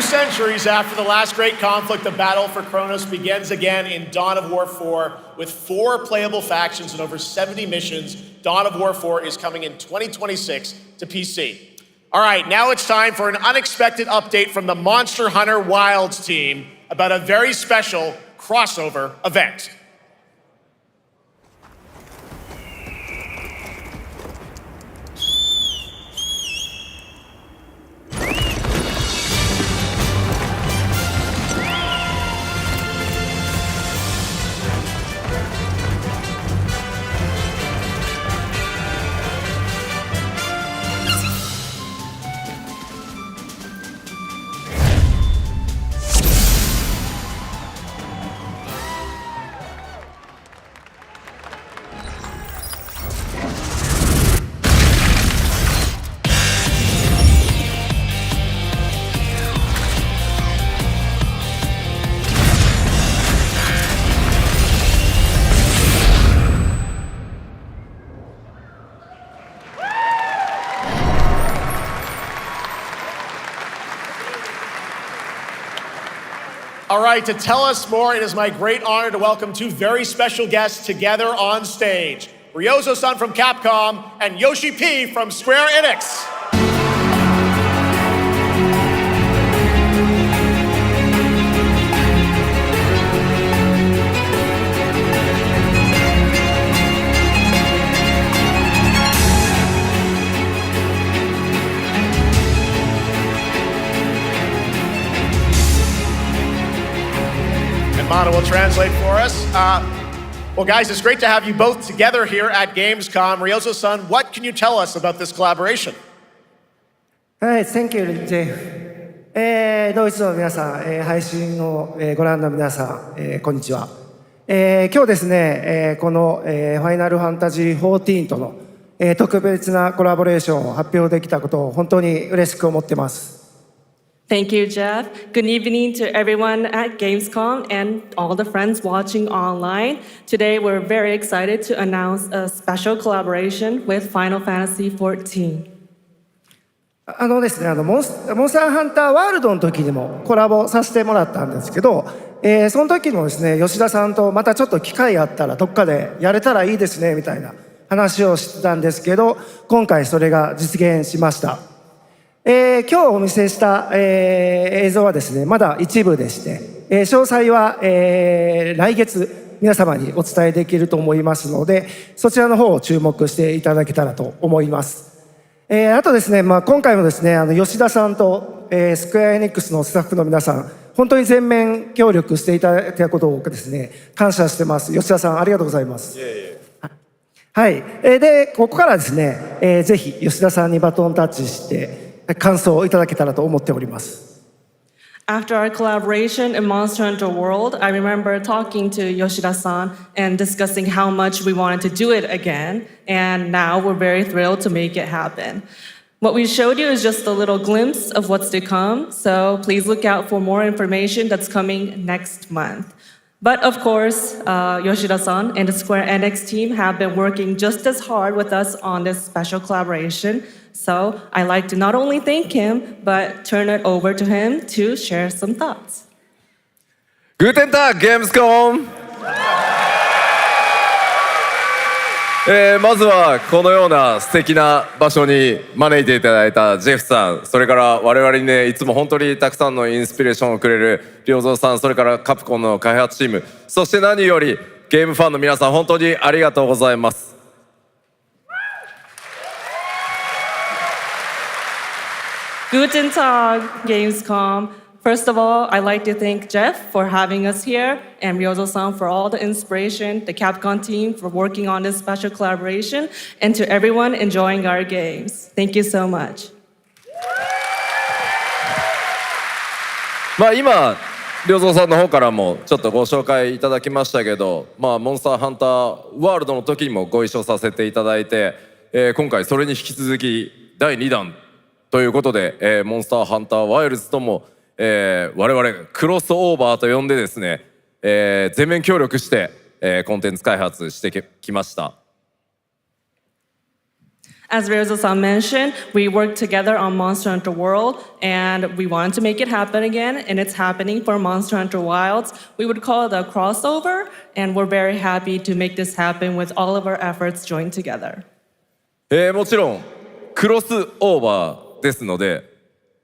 Centuries after the last great conflict, the battle for Kronos begins again in Dawn of War 4 with 4 playable factions and over 70 missions. Dawn of War 4 is coming in 2026 to PC. All right, now it's time for an unexpected update from the Monster Hunter Wilds team about a very special crossover event. right, to tell us more, it is my great honor to welcome two very special guests together on stage. Ryozo-san from Capcom and Yoshi P from Square Enix. Mana will translate for us. Well, guys, it's great to have you both together here at Gamescom. Ryozo-san, what can you tell us about this collaboration? Hi, thank you, Jay. ドイツの皆さん、配信をご覧の皆さん、こんにちは。今日ですね、このファイナルファンタジー14との特別なコラボレーションを発表できたことを本当に嬉しく思っています。Thank you, Jeff. Good evening to everyone at Gamescom and all the friends watching online. Today, we're very excited to announce a special collaboration with Final Fantasy XIV. ですね、モンスターハンターワールドの時にもコラボさせてもらったんですけど、その時もですね、吉田さんとまたちょっと機会あったらどっかでやれたらいいですねみたいな話をしてたんですけど、今回それが実現しました。今日お見せした、映像はですね、まだ一部でして、詳細は、来月皆様にお伝えできると思いますので、そちらの方を注目していただけたらと思います。あとですね、今回もですね、吉田さんと、スクエアエニックスのスタッフの皆さん、本当に全面協力していただいたことをですね、感謝してます。吉田さん、ありがとうございます。はい。で、ここからですね、ぜひ吉田さんにバトンタッチして、感想をいただけたらと思っております。After our collaboration in Monster Hunter World, I remember talking to Yoshida-san and discussing how much we wanted to do it again, and now we're very thrilled to make it happen. What we showed you is just a little glimpse of what's to come, so please look out for more information that's coming next month. But of course, Yoshida-san and the Square Enix team have been working just as hard with us on this special collaboration. So I'd like to not only thank him, but turn it over to him to share some thoughts. Guten Tag, Gamescom! まずはこのような素敵な場所に招いていただいたジェフさん、それから我々にね、いつも本当にたくさんのインスピレーションをくれる良三さん、それからカプコンの開発チーム、そして何よりゲームファンの皆さん、本当にありがとうございます。Guten Tag, Gamescom. First of all, I'd like to thank Jeff for having us here and Ryozo-san for all the inspiration, the Capcom team for working on this special collaboration, and to everyone enjoying our games. Thank you so much. 今、良三さんの方からもちょっとご紹介いただきましたけど、モンスターハンターワールドの時にもご一緒させていただいて、今回それに引き続き第2弾ということで、モンスターハンターワイルズとも、我々クロスオーバーと呼んでですね、全面協力して、コンテンツ開発してきました。As Ryozo-san mentioned, we worked together on Monster Hunter World, and we wanted to make it happen again, and it's happening for Monster Hunter Wilds. We would call it a crossover, and we're very happy to make this happen with all of our efforts joined together. もちろんクロスオーバーですので、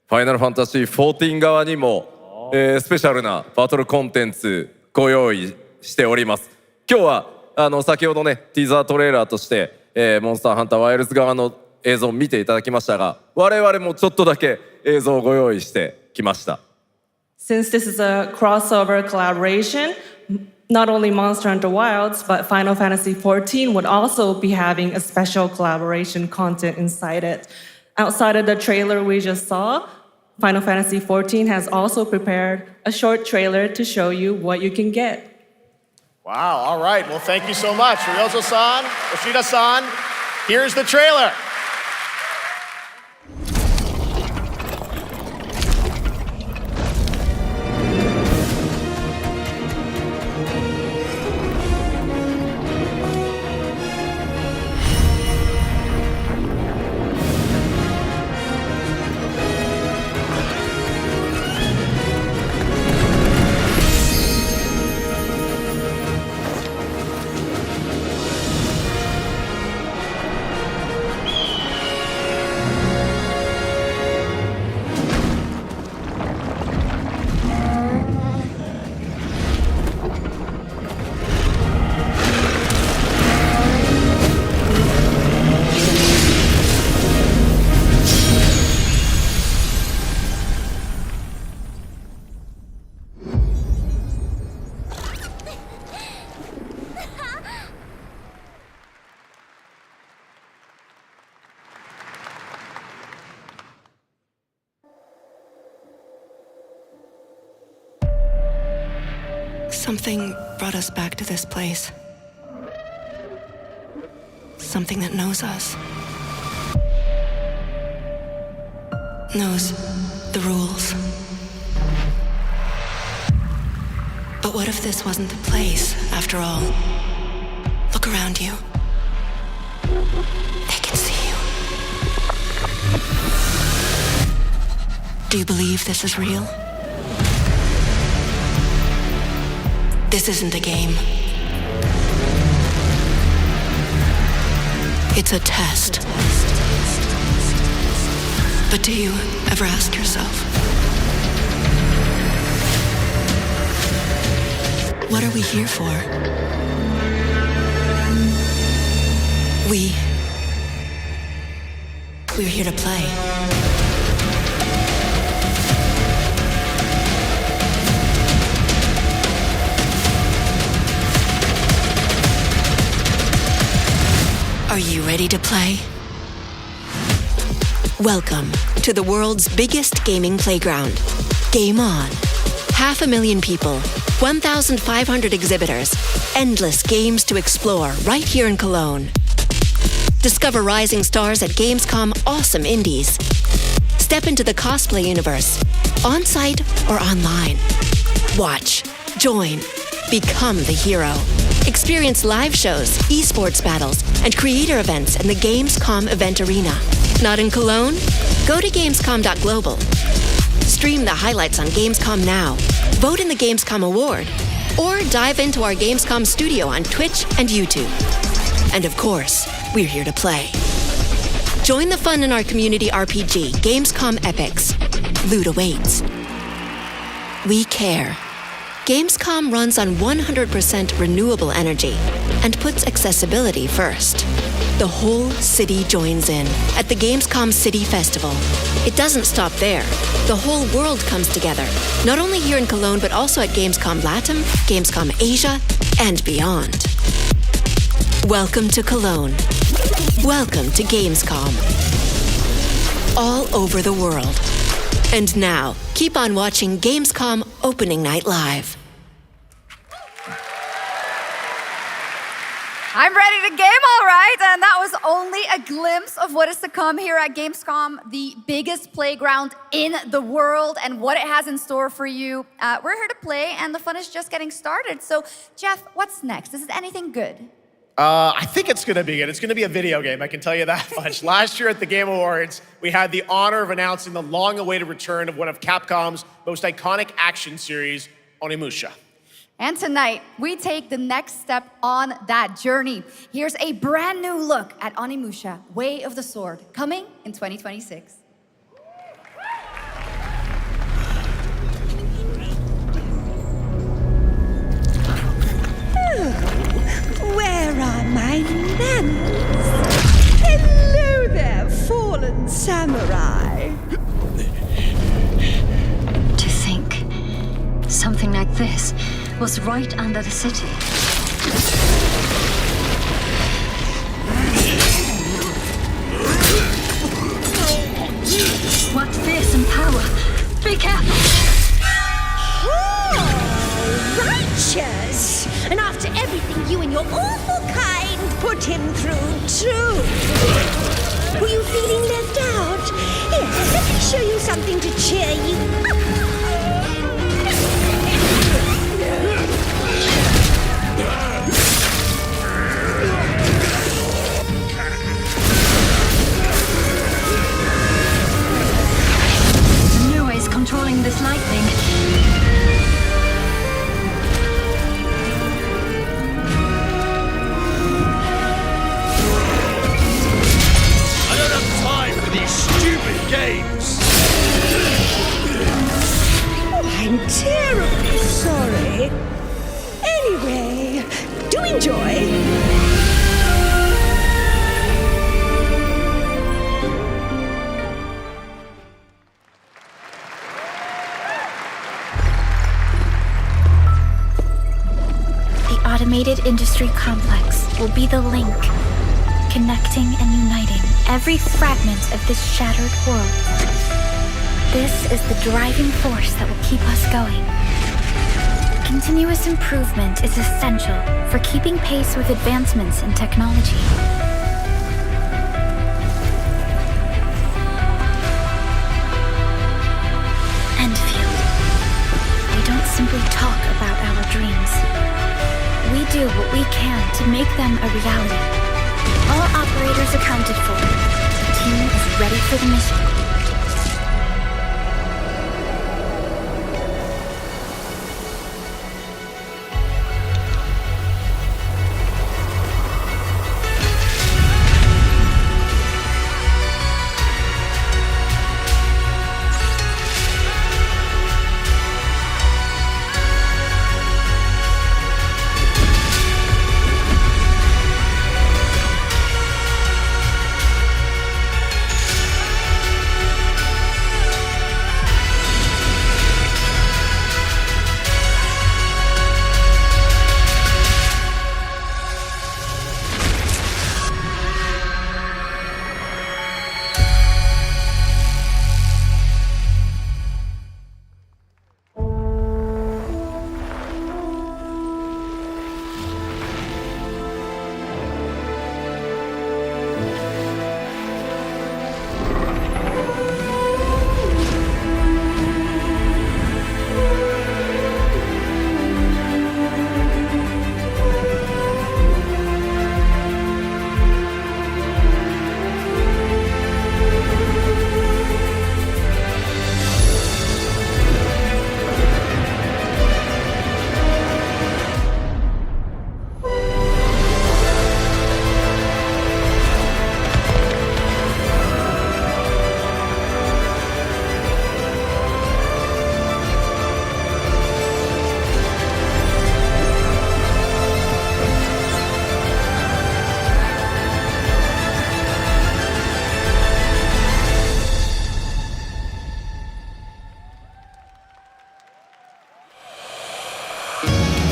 ファイナルファンタジー14側にも、スペシャルなバトルコンテンツご用意しております。今日は先ほどねティーザートレーラーとして、モンスターハンターワイルズ側の映像を見ていただきましたが、我々もちょっとだけ映像をご用意してきました。Since this is a crossover collaboration, not only Monster Hunter Wilds, but Final Fantasy XIV would also be having a special collaboration content inside it. Outside of the trailer we just saw, Final Fantasy XIV has also prepared a short trailer to show you what you can get. Wow, all right. Well, thank you so much. Ryozo-san, Yoshida-san, here's the trailer. Something brought us back to this place. Something that knows us. Knows the rules. But what if this wasn't the place, after all? Look around you. They can see you. Do you believe this is real? This isn't a game. It's a test. But do you ever ask yourself, what are we here for? We're here to play. Are you ready to play? Welcome to the world's biggest gaming playground. Game on. 500,000 people, 1,500 exhibitors, endless games to explore right here in Cologne. Discover rising stars at Gamescom Awesome Indies. Step into the cosplay universe, on-site or online. Watch, join, become the hero. Experience live shows, esports battles, and creator events in the Gamescom event arena. Not in Cologne? Go to Gamescom.global. Stream the highlights on Gamescom Now, vote in the Gamescom Award, or dive into our Gamescom studio on Twitch and YouTube. And of course, we're here to play. Join the fun in our community RPG, Gamescom Epics. Loot awaits. We care. Gamescom runs on 100% renewable energy and puts accessibility first. The whole city joins in at the Gamescom City Festival. It doesn't stop there. The whole world comes together, not only here in Cologne, but also at Gamescom Latam, Gamescom Asia, and beyond. Welcome to Cologne. Welcome to Gamescom. All over the world. And now, keep on watching Gamescom Opening Night Live. I'm ready to game, all right. And that was only a glimpse of what is to come here at Gamescom, the biggest playground in the world, and what it has in store for you. We're here to play, and the fun is just getting started. So, Geoff, what's next? Is it anything good? I think it's gonna be good. It's gonna be a video game, I can tell you that much. Last year at the Game Awards, we had the honor of announcing the long-awaited return of one of Capcom's most iconic action series, Onimusha. And tonight, we take the next step on that journey. Here's a brand new look at Onimusha, Way of the Sword, coming in 2026. Where are my manners? Hello there, fallen samurai. To think something like this was right under the city. What fearsome power! Be careful! Oh, righteous! And after everything you and your awful kind put him through, too. Were you feeling left out? Here, let me show you something to cheer you up. Controlling this lightning. I don't have time for these stupid games. Oh, I'm terribly sorry. Anyway, do enjoy. Automated industry complex will be the link, connecting and uniting every fragment of this shattered world. This is the driving force that will keep us going. Continuous improvement is essential for keeping pace with advancements in technology. Enfield. We don't simply talk about our dreams. We do what we can to make them a reality. All operators accounted for. The team is ready for the mission.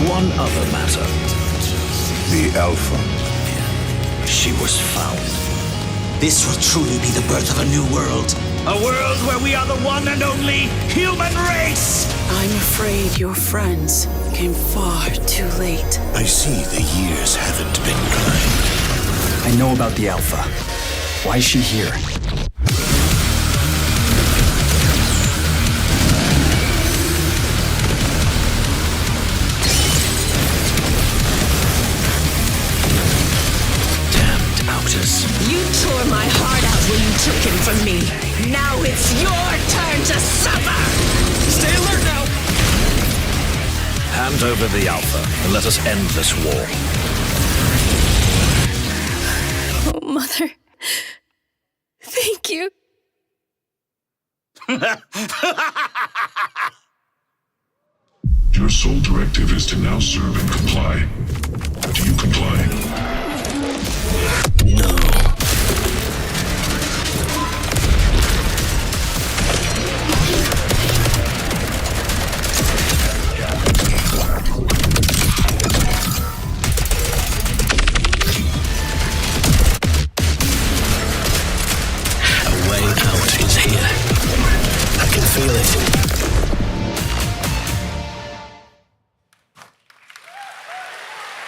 One other matter. The Alpha. She was found. This will truly be the birth of a new world. A world where we are the one and only human race! I'm afraid your friends came far too late. I see the years haven't been kind. I know about the Alpha. Why is she here? You tore my heart out when you took him from me. Now it's your turn to suffer! Stay alert now! Hand over the Alpha and let us end this war. Oh, Mother. Thank you. Your sole directive is to now serve and comply. Do you comply? No. A way out is here. I can feel it.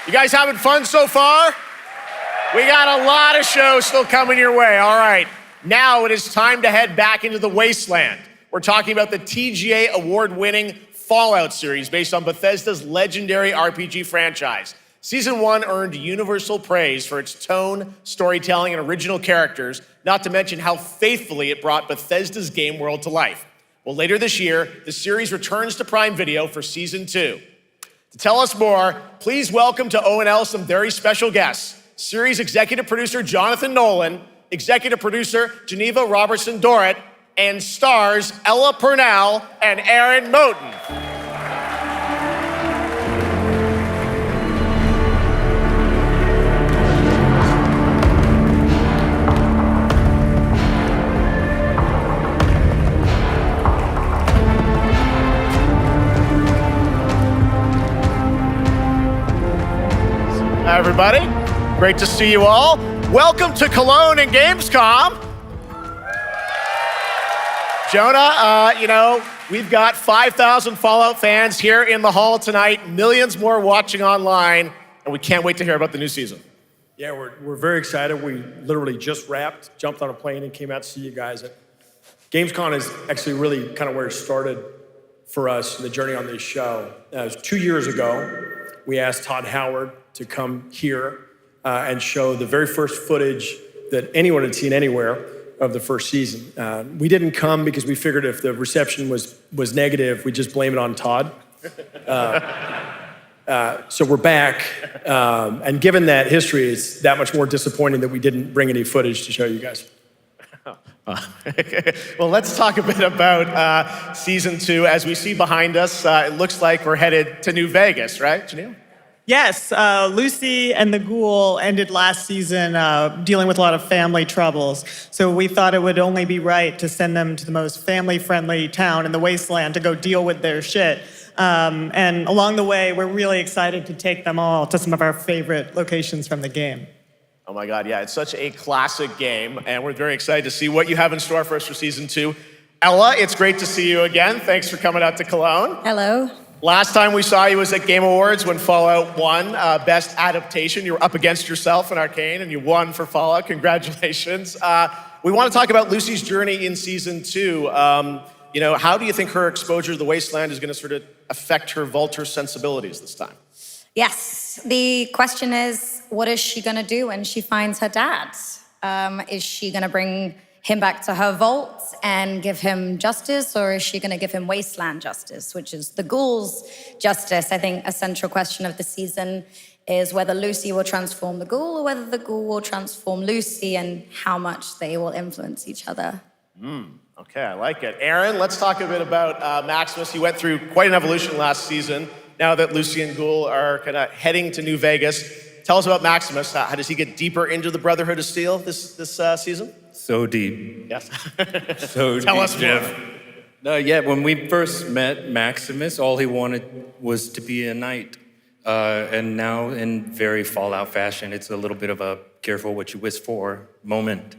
You guys having fun so far? We got a lot of shows still coming your way. All right, now it is time to head back into the wasteland. We're talking about the TGA award-winning Fallout series based on Bethesda's legendary RPG franchise. Season 1 earned universal praise for its tone, storytelling, and original characters, not to mention how faithfully it brought Bethesda's game world to life. Well, later this year, the series returns to Prime Video for Season 2. To tell us more, please welcome to ONL some very special guests. Series executive producer Jonathan Nolan, executive producer Geneva Robertson-Dorrit, and stars Ella Purnell and Aaron Moten. Hi, everybody. Great to see you all. Welcome to Cologne and Gamescom. Jonah, We've got 5,000 Fallout fans here in the hall tonight, millions more watching online, and we can't wait to hear about the new season. Yeah, we're very excited. We literally just wrapped, jumped on a plane, and came out to see you guys. Gamescom is actually really kind of where it started for us, the journey on this show. It was 2 years ago. We asked Todd Howard to come here and show the very first footage that anyone had seen anywhere of the first season. We didn't come because we figured if the reception was negative, we'd just blame it on Todd. So we're back, and given that history, it's that much more disappointing that we didn't bring any footage to show you guys. Well, let's talk a bit about season 2. As we see behind us, it looks like we're headed to New Vegas, right, Janelle? Yes, Lucy and the Ghoul ended last season dealing with a lot of family troubles. So we thought it would only be right to send them to the most family-friendly town in the wasteland to go deal with their shit. And along the way, we're really excited to take them all to some of our favorite locations from the game. Oh my God, yeah, it's such a classic game, and we're very excited to see what you have in store for us for season 2. Ella, it's great to see you again. Thanks for coming out to Cologne. Hello. Last time we saw you was at Game Awards when Fallout won Best Adaptation. You were up against yourself in Arcane, and you won for Fallout. Congratulations. We want to talk about Lucy's journey in season 2. How do you think her exposure to the wasteland is going to sort of affect her Vulture sensibilities this time? Yes, the question is, what is she gonna do when she finds her dad? Is she gonna bring him back to her vault and give him justice, or is she gonna give him wasteland justice, which is the Ghoul's justice? I think a central question of the season is whether Lucy will transform the Ghoul or whether the Ghoul will transform Lucy, and how much they will influence each other. Okay, I like it. Aaron, let's talk a bit about Maximus. He went through quite an evolution last season. Now that Lucy and Ghoul are kind of heading to New Vegas, tell us about Maximus. How does he get deeper into the Brotherhood of Steel this season? So deep. Yes. So tell deep, us Jeff. Yeah, when we first met Maximus, all he wanted was to be a knight. And now, in very Fallout fashion, it's a little bit of a careful what you wish for moment.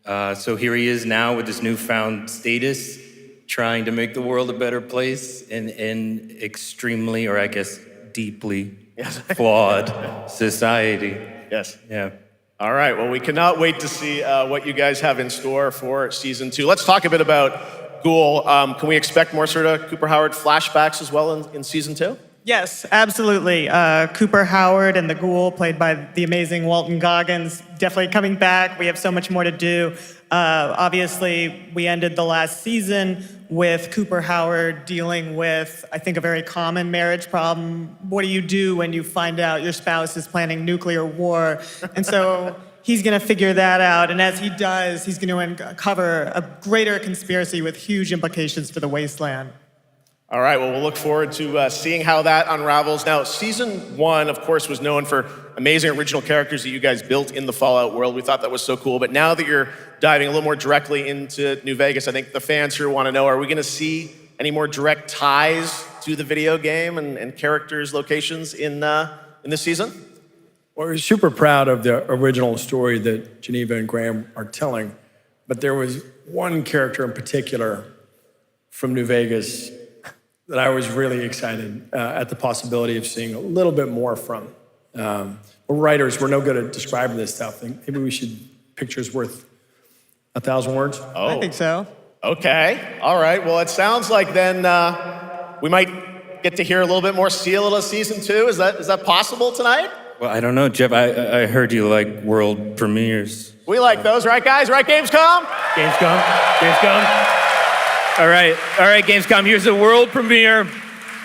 So here he is now with his newfound status, trying to make the world a better place in extremely, or I guess deeply flawed society. Yes. Yeah. All right, well, we cannot wait to see what you guys have in store for season 2. Let's talk a bit about Ghoul. Can we expect more sort of Cooper Howard flashbacks as well in season 2? Yes, absolutely. Cooper Howard and the Ghoul, played by the amazing Walton Goggins, definitely coming back. We have so much more to do. Obviously, we ended the last season with Cooper Howard dealing with, I think, a very common marriage problem. What do you do when you find out your spouse is planning nuclear war? And so he's going to figure that out. And as he does, he's going to uncover a greater conspiracy with huge implications for the wasteland. All right, well, we'll look forward to seeing how that unravels. Now, season 1, of course, was known for amazing original characters that you guys built in the Fallout world. We thought that was so cool. But now that you're diving a little more directly into New Vegas, I think the fans here want to know, are we going to see any more direct ties to the video game and characters' locations in this season? Well, we're super proud of the original story that Geneva and Graham are telling. But there was one character in particular from New Vegas that I was really excited at the possibility of seeing a little bit more from. We're writers, we're no good at describing this stuff. Maybe we should, pictures worth 1,000 words? Oh. I think so. Okay, all right. Well, it sounds like then we might get to hear a little bit more Seal of season 2. Is that possible tonight? Well, I don't know, Jeff. I heard you like world premieres. We like those, right, guys? Right, Gamescom? Gamescom. All right, Gamescom. Here's a world premiere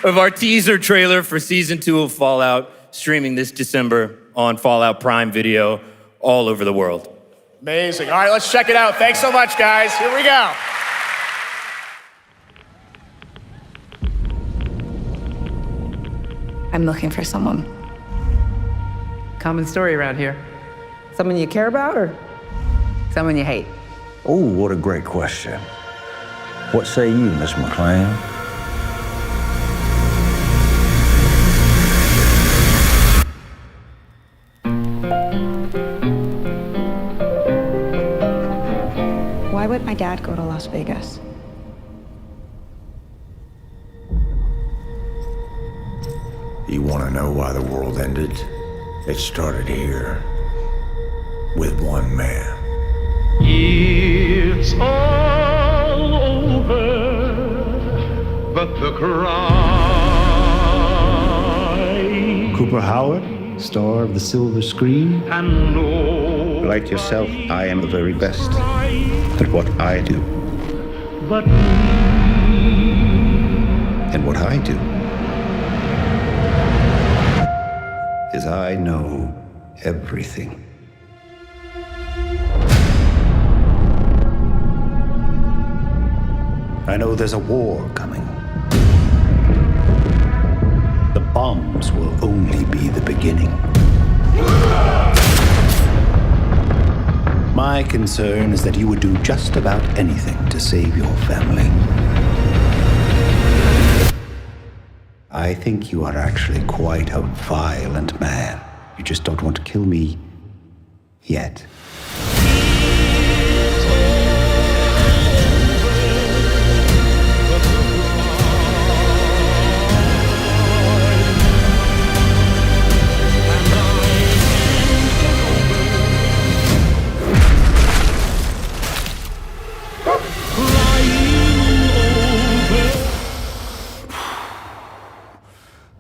of our teaser trailer for season 2 of Fallout, streaming this December on Fallout Prime Video all over the world. Amazing. All right, let's check it out. Thanks so much, guys. Here we go. I'm looking for someone. Common story around here. Someone you care about or someone you hate? Oh, what a great question. What say you, Miss McLean? Why would my dad go to Las Vegas? You want to know why the world ended? It started here, with one man. It's all over, but the cry. Cooper Howard, star of the silver screen. And no, like yourself, I am the very best at what I do. But and what I do is I know everything. I know there's a war coming. The bombs will only be the beginning. My concern is that you would do just about anything to save your family. I think you are actually quite a violent man. You just don't want to kill me yet.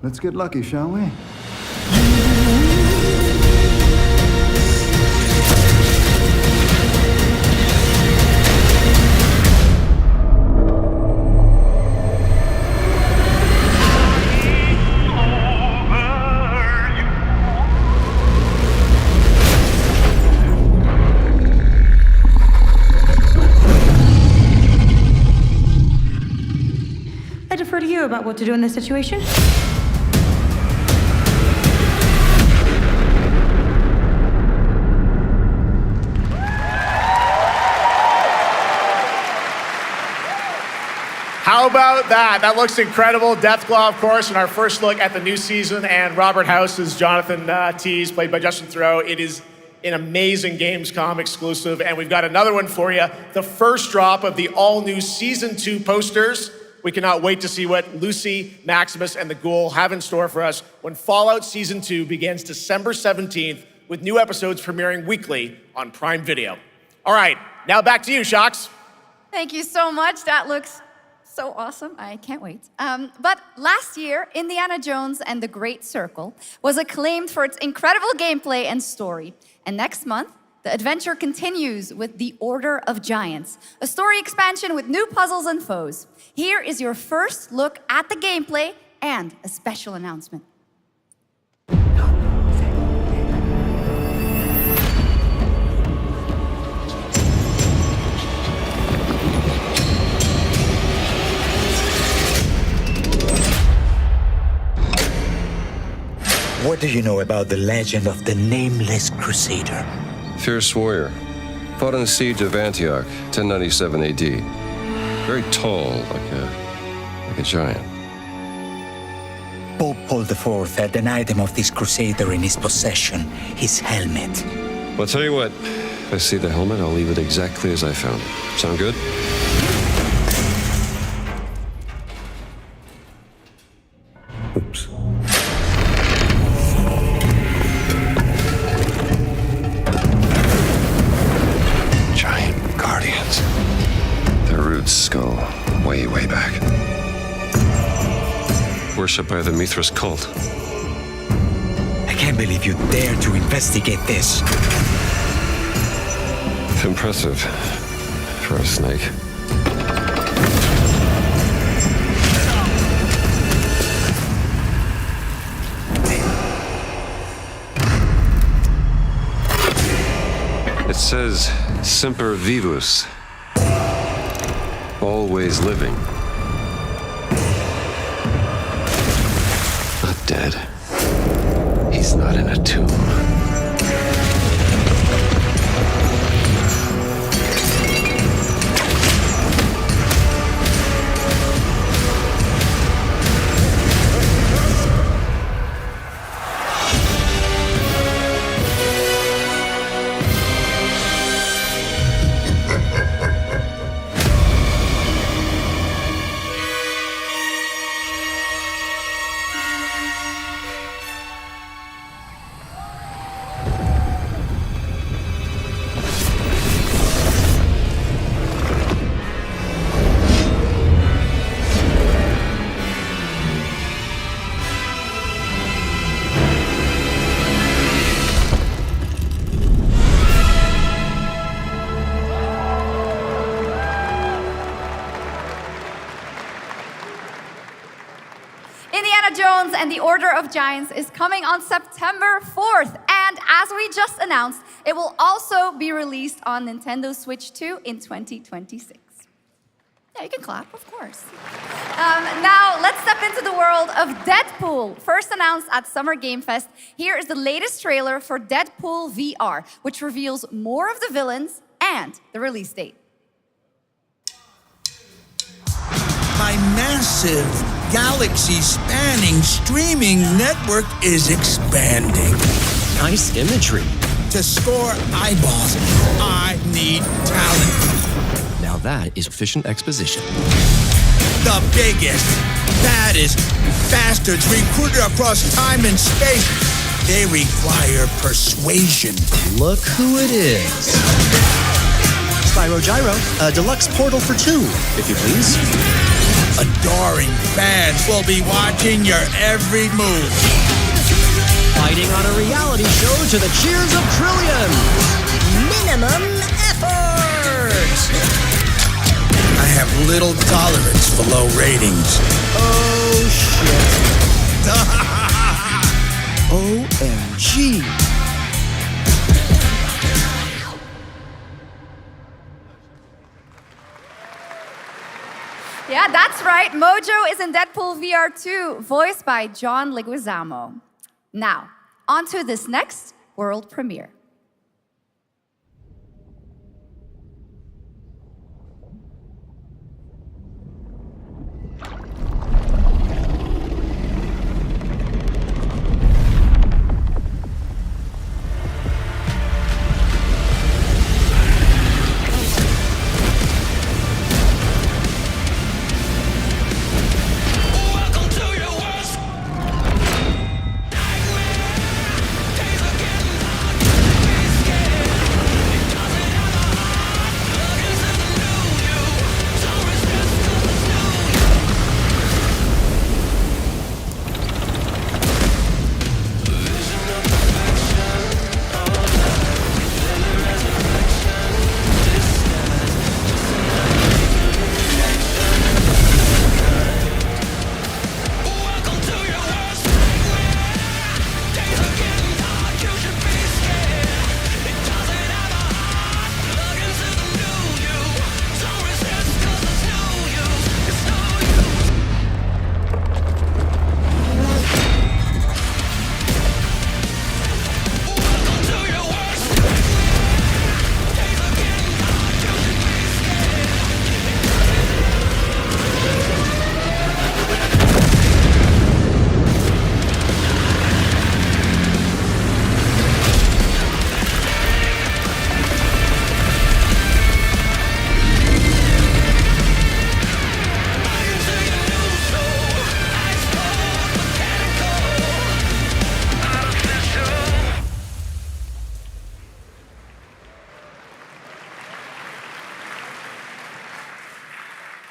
Let's get lucky, shall we? I defer to you about what to do in this situation. How about that? That looks incredible. Deathclaw, of course, and our first look at the new season, and Robert House is Jonathan Tease, played by Justin Theroux. It is an amazing Gamescom exclusive, and we've got another one for you. The first drop of the all-new Season 2 posters. We cannot wait to see what Lucy, Maximus, and the Ghoul have in store for us when Fallout Season 2 begins December 17th, with new episodes premiering weekly on Prime Video. All right, now back to you, Sjokz. Thank you so much. That looks so awesome. I can't wait. But last year, Indiana Jones and the Great Circle was acclaimed for its incredible gameplay and story. And next month, the adventure continues with The Order of Giants, a story expansion with new puzzles and foes. Here is your first look at the gameplay and a special announcement. What do you know about the legend of the Nameless Crusader? Fierce warrior. Fought in the siege of Antioch, 1097 AD. Very tall, like a giant. Pope Paul IV had an item of this crusader in his possession, his helmet. Well, I'll tell you what. If I see the helmet, I'll leave it exactly as I found it. Sound good? Oops. Their roots go way, way back. Worshipped by the Mithras cult. I can't believe you dare to investigate this. Impressive for a snake. It says Semper Vivus. Always living. Not dead. He's not in a tomb. and the Order of Giants is coming on September 4th. And as we just announced, it will also be released on Nintendo Switch 2 in 2026. Yeah, you can clap, of course. Now, let's step into the world of Deadpool. First announced at Summer Game Fest, here is the latest trailer for Deadpool VR, which reveals more of the villains and the release date. My massive, galaxy-spanning streaming network is expanding. Nice imagery. To score eyeballs, I need talent. Now that is efficient exposition. The biggest, baddest bastards recruited across time and space. They require persuasion. Look who it is. Spyro Gyro, a deluxe portal for 2, if you please. Adoring fans will be watching your every move. Fighting on a reality show to the cheers of trillions. Minimum effort! I have little tolerance for low ratings. Oh, shit. OMG. Yeah, that's right. Mojo is in Deadpool VR 2, voiced by John Leguizamo. Now, on to this next world premiere.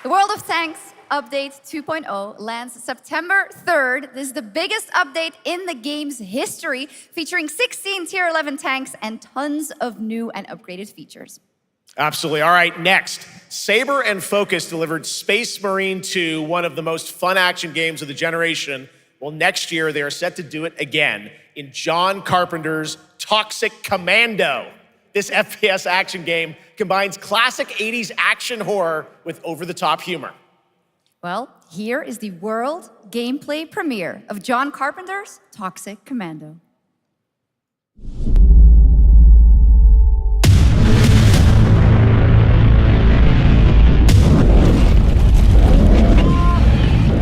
The World of Tanks Update 2.0 lands September 3rd. This is the biggest update in the game's history, featuring 16 Tier 11 tanks and tons of new and upgraded features. Absolutely. All right, next. Saber and Focus delivered Space Marine 2, one of the most fun action games of the generation. Well, next year, they are set to do it again in John Carpenter's Toxic Commando. This FPS action game combines classic 80s action horror with over-the-top humor. Well, here is the world gameplay premiere of John Carpenter's Toxic Commando.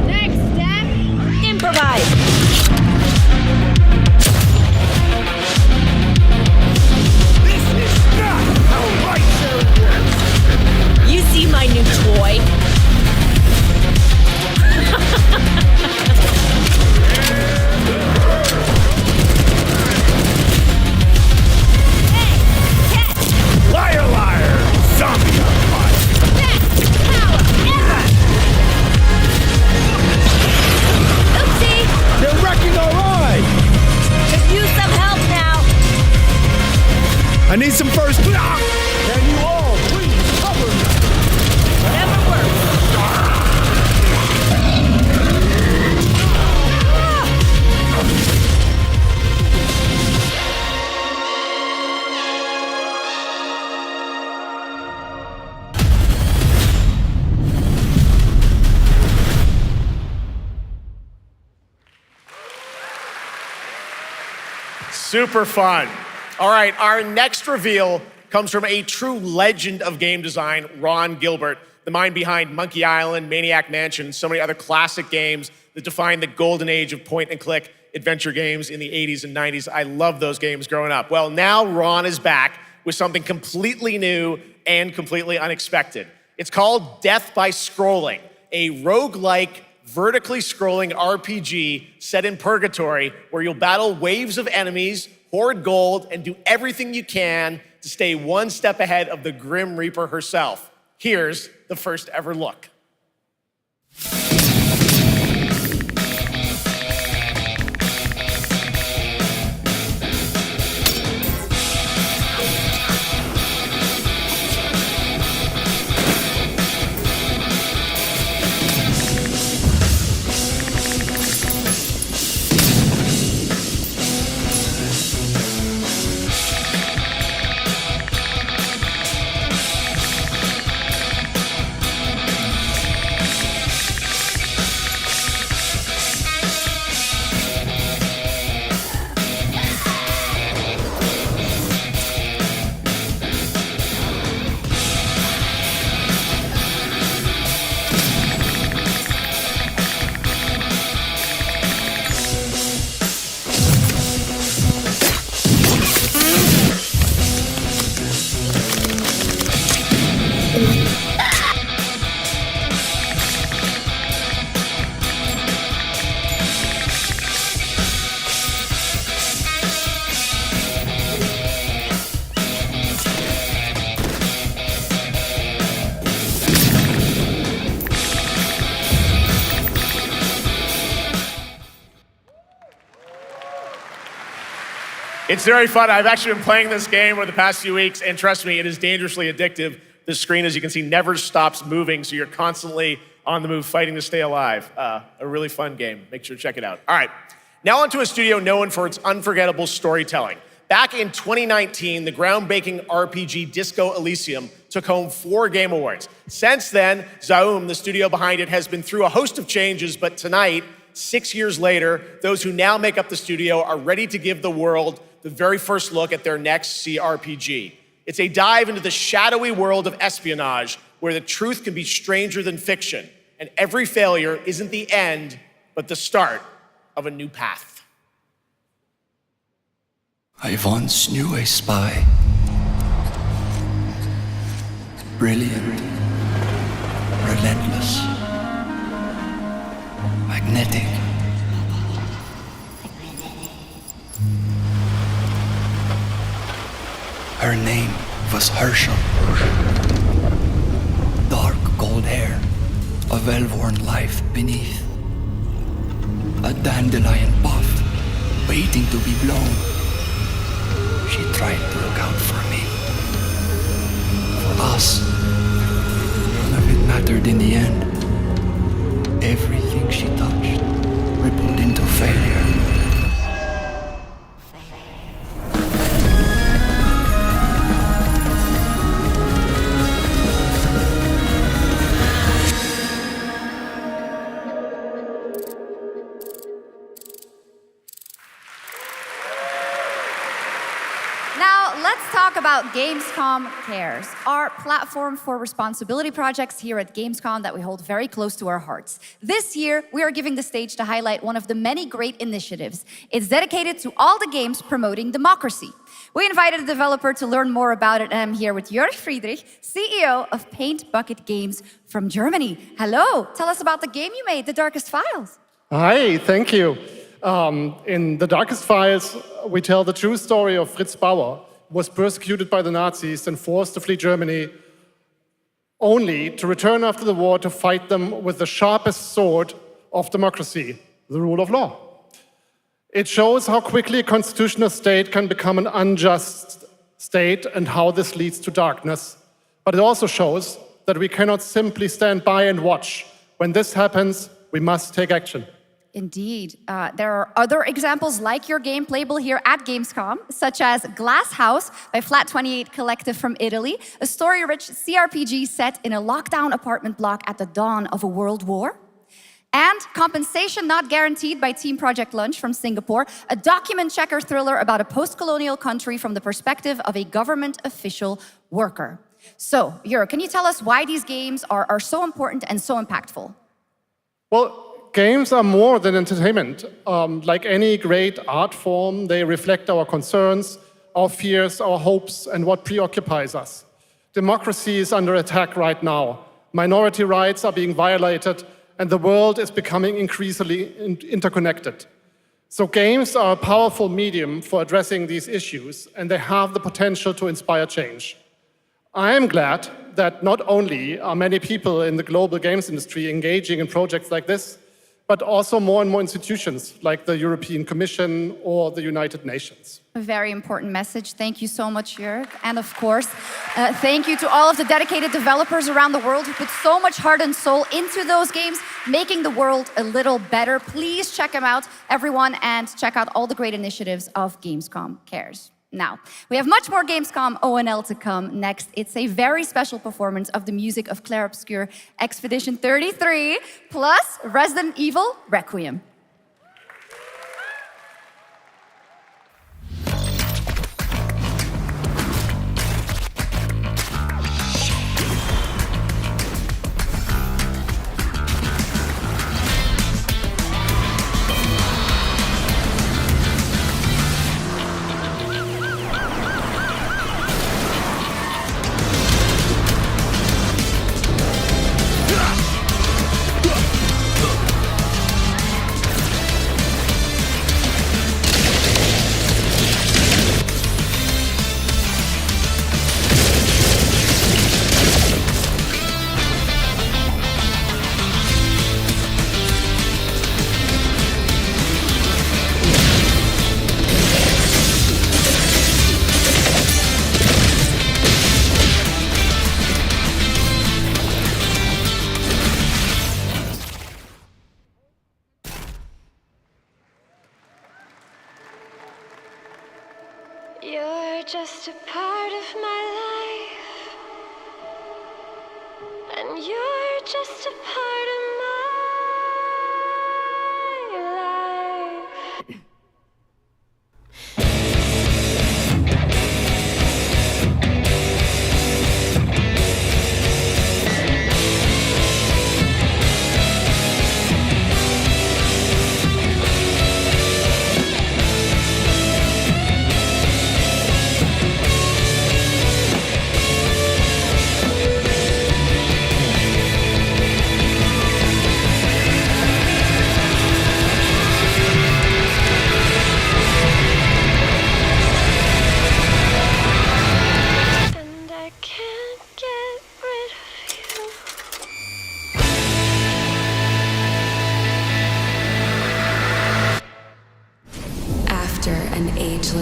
Next step, improvise. You see my new toy? Liar, liar! Zombie on fire! Best power ever! Oopsie! You're wrecking our ride! Could use some help now. I need some first. Can you all please cover me? Whatever works. Super fun. All right, our next reveal comes from a true legend of game design, Ron Gilbert, the mind behind Monkey Island, Maniac Mansion, and so many other classic games that defined the golden age of point-and-click adventure games in the 80s and 90s. I loved those games growing up. Well, now Ron is back with something completely new and completely unexpected. It's called Death by Scrolling, a roguelike, vertically scrolling RPG set in purgatory where you'll battle waves of enemies, hoard gold, and do everything you can to stay one step ahead of the Grim Reaper herself. Here's the first ever look. It's very fun. I've actually been playing this game over the past few weeks, and trust me, it is dangerously addictive. The screen, as you can see, never stops moving, so you're constantly on the move, fighting to stay alive. A really fun game. Make sure to check it out. All right, now onto a studio known for its unforgettable storytelling. Back in 2019, the groundbreaking RPG Disco Elysium took home 4 Game Awards. Since then, Zaum, the studio behind it, has been through a host of changes, but tonight, 6 years later, those who now make up the studio are ready to give the world the very first look at their next CRPG. It's a dive into the shadowy world of espionage, where the truth can be stranger than fiction, and every failure isn't the end, but the start of a new path. I once knew a spy. Brilliant, relentless, magnetic. Her name was Herschel. Dark gold hair, a well-worn life beneath. A dandelion puff, waiting to be blown. She tried to look out for me. For us. None of it mattered in the end. Everything she touched rippled into failure. About Gamescom Cares, our platform for responsibility projects here at Gamescom that we hold very close to our hearts. This year, we are giving the stage to highlight one of the many great initiatives. It's dedicated to all the games promoting democracy. We invited a developer to learn more about it, and I'm here with Jörg Friedrich, CEO of Paint Bucket Games from Germany. Hello, tell us about the game you made, The Darkest Files. Hi, thank you. In The Darkest Files, we tell the true story of Fritz Bauer, was persecuted by the Nazis and forced to flee Germany, only to return after the war to fight them with the sharpest sword of democracy, the rule of law. It shows how quickly a constitutional state can become an unjust state and how this leads to darkness. But it also shows that we cannot simply stand by and watch. When this happens, we must take action. Indeed. There are other examples like your game playable here at Gamescom, such as Glass House by Flat 28 Collective from Italy, a story-rich CRPG set in a lockdown apartment block at the dawn of a world war. And Compensation Not Guaranteed by Team Project Lunch from Singapore, a document checker thriller about a post-colonial country from the perspective of a government official worker. So, Jörg, can you tell us why these games are so important and so impactful? Well, games are more than entertainment. Like any great art form, they reflect our concerns, our fears, our hopes, and what preoccupies us. Democracy is under attack right now. Minority rights are being violated, and the world is becoming increasingly interconnected. So games are a powerful medium for addressing these issues, and they have the potential to inspire change. I am glad that not only are many people in the global games industry engaging in projects like this, but also more and more institutions like the European Commission or the United Nations. A very important message. Thank you so much, Jörg. And of course, thank you to all of the dedicated developers around the world who put so much heart and soul into those games, making the world a little better. Please check them out, everyone, and check out all the great initiatives of Gamescom Cares. Now, we have much more Gamescom ONL to come next. It's a very special performance of the music of Clair Obscur Expedition 33, plus Resident Evil Requiem. You're just a part of my life, and you're just a part of my life.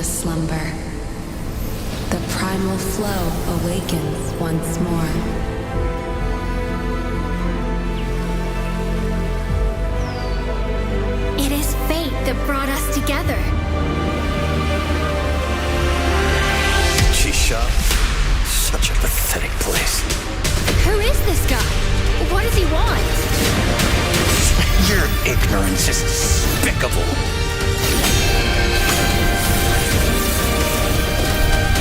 Slumber. The primal flow awakens once more. It is fate that brought us together. Shisha, such a pathetic place. Who is this guy? What does he want? Your ignorance is despicable.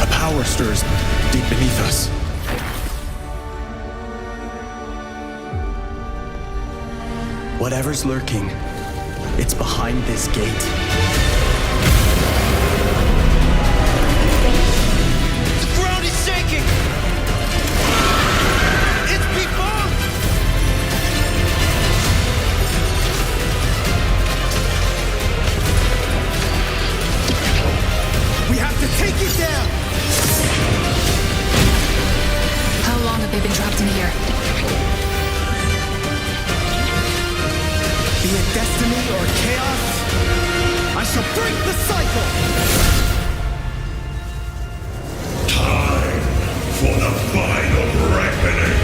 A power stirs deep beneath us. Whatever's lurking, it's behind this gate. The ground is shaking! It's people! We have to take it down! How long have they been trapped in here? Be it destiny or chaos, I shall break the cycle! Time for the final reckoning!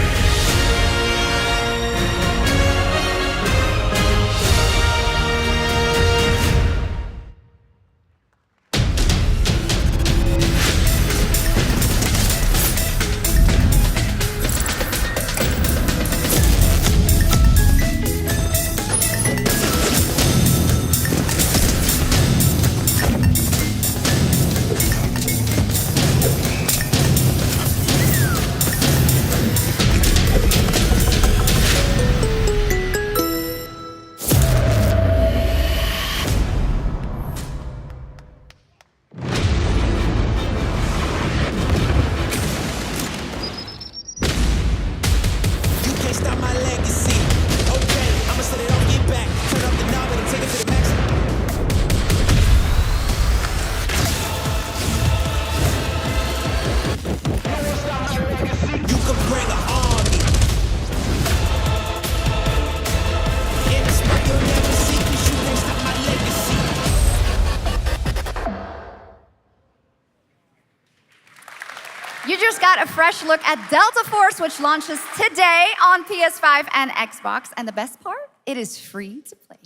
You just got a fresh look at Delta Force, which launches today on PS5 and Xbox. And the best part, it is free to play.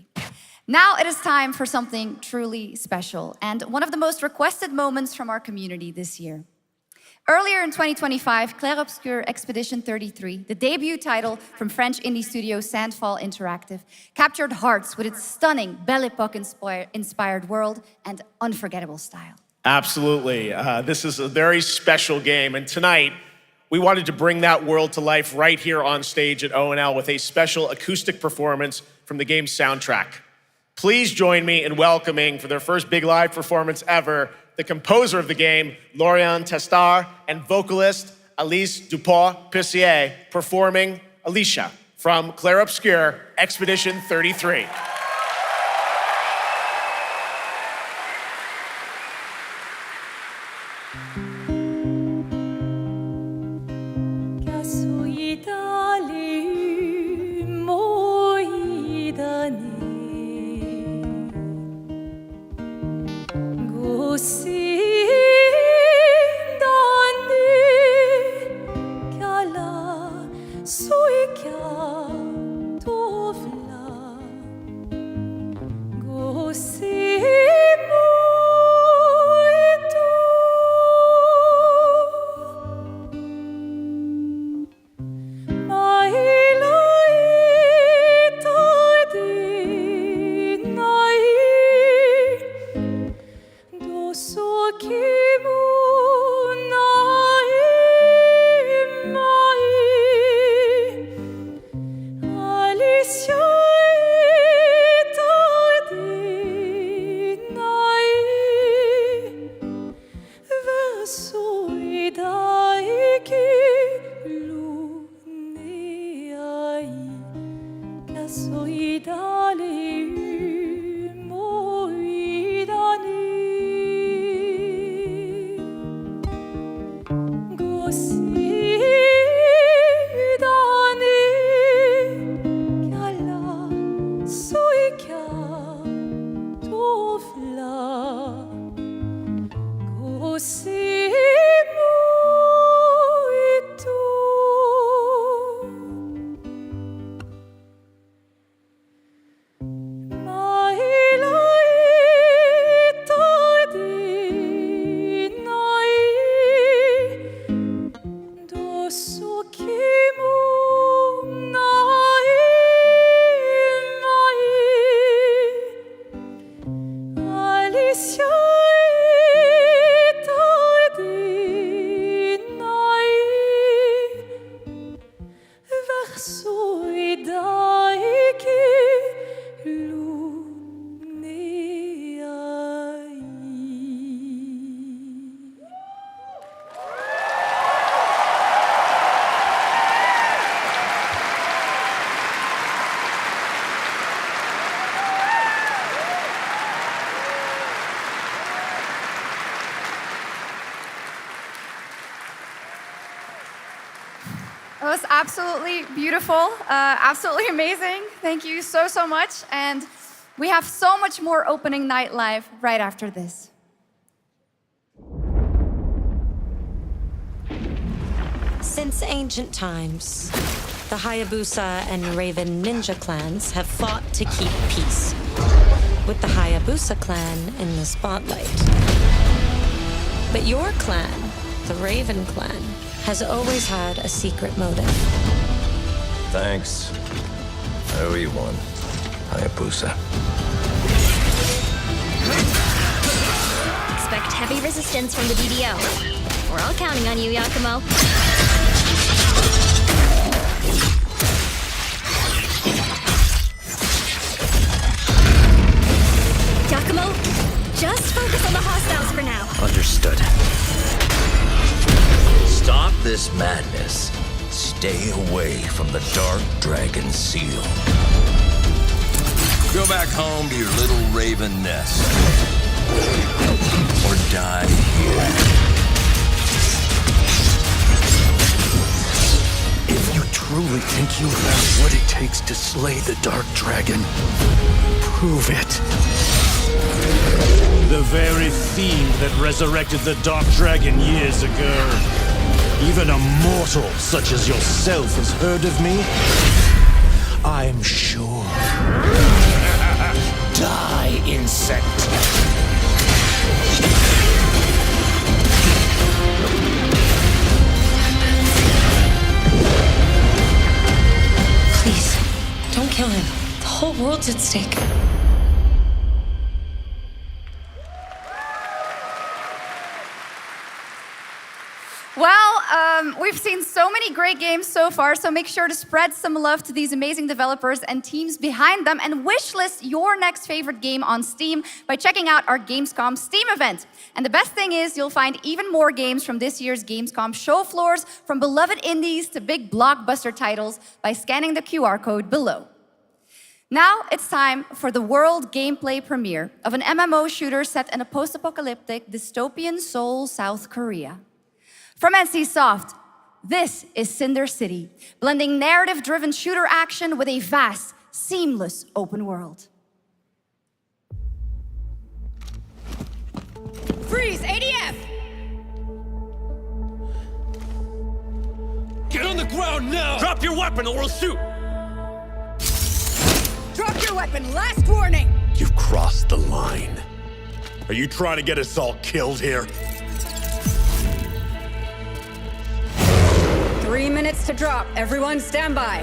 Now it is time for something truly special and one of the most requested moments from our community this year. Earlier in 2025, Clair Obscur Expedition 33, the debut title from French indie studio Sandfall Interactive, captured hearts with its stunning Belle Epoque-inspired world and unforgettable style. Absolutely. This is a very special game, and tonight we wanted to bring that world to life right here on stage at ONL with a special acoustic performance from the game's soundtrack. Please join me in welcoming, for their first big live performance ever, the composer of the game, Laurent Testard, and vocalist Alice Dupont-Purcier, performing Alicia from Clair Obscur Expedition 33. It was absolutely beautiful, absolutely amazing. Thank you so, so much. And we have so much more opening night live right after this. Since ancient times, the Hayabusa and Raven ninja clans have fought to keep peace, with the Hayabusa clan in the spotlight. But your clan, the Raven clan, has always had a secret motive. Thanks. I owe you one, Hayabusa. Expect heavy resistance from the DDO. We're all counting on you, Yakumo. Yakumo, just focus on the hostiles for now. Understood. Stop this madness. Stay away from the Dark Dragon Seal. Go back home to your little raven nest. Or die here. If you truly think you have what it takes to slay the Dark Dragon, prove it. The very fiend that resurrected the Dark Dragon years ago. Even a mortal such as yourself has heard of me? I'm sure. Die, insect. Please, don't kill him. The whole world's at stake. Well, we've seen so many great games so far, so make sure to spread some love to these amazing developers and teams behind them, and wishlist your next favorite game on Steam by checking out our Gamescom Steam event. And the best thing is you'll find even more games from this year's Gamescom show floors, from beloved indies to big blockbuster titles, by scanning the QR code below. Now it's time for the world gameplay premiere of an MMO shooter set in a post-apocalyptic dystopian Seoul, South Korea. From NCSoft, this is Cinder City, blending narrative-driven shooter action with a vast, seamless open world. Freeze! ADF! Get on the ground now! Drop your weapon or we'll shoot! Drop your weapon, last warning! You've crossed the line. Are you trying to get us all killed here? 3 minutes to drop. Everyone stand by.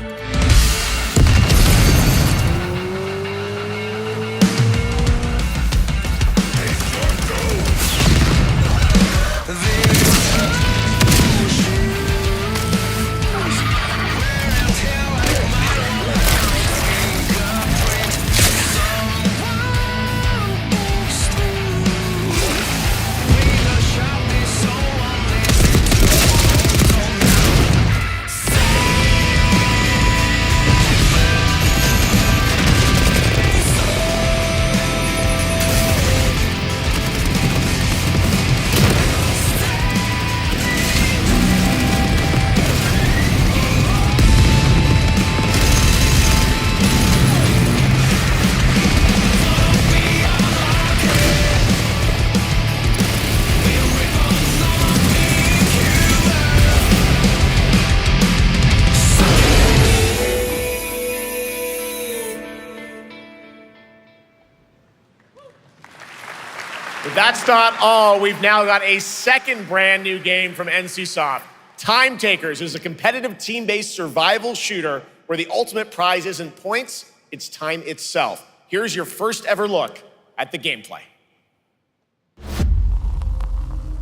But that's not all. We've now got a second brand new game from NCSoft. Time Takers is a competitive team-based survival shooter where the ultimate prize isn't points, it's time itself. Here's your first ever look at the gameplay.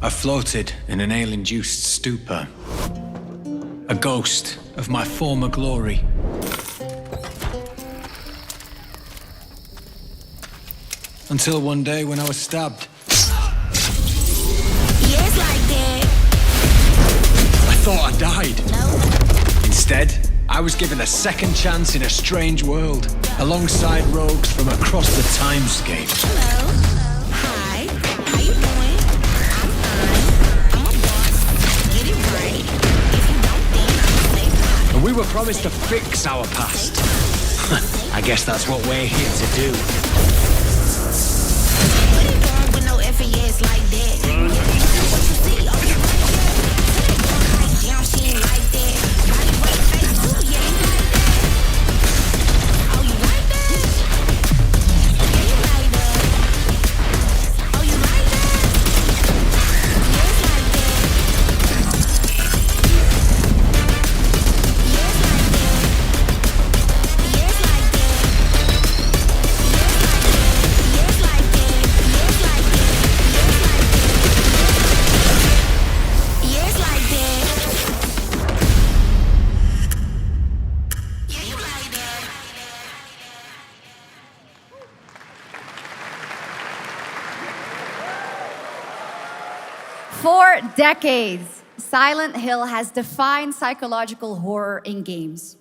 I floated in an ale-induced stupor, a ghost of my former glory. Until one day when I was stabbed. Yes, like that. I thought I died. No. Instead, I was given a second chance in a strange world, alongside rogues from across the timescape. Hello. Hi. How you doing? I'm fine. I'm a boss. Get it right. If you don't think, say hi. And we were promised to fix our past. I guess that's what we're here to do. Yes, like that. What you see, oh, you like that. Down, she ain't like that. Body right face, too, yeah, you like that. Oh, you like that? Yeah, you like that. Oh, you like that? Yes, like that. Yes, like that. Yes, like that. Yes, like that. Yes, like that. For decades, Silent Hill has defined psychological horror in games.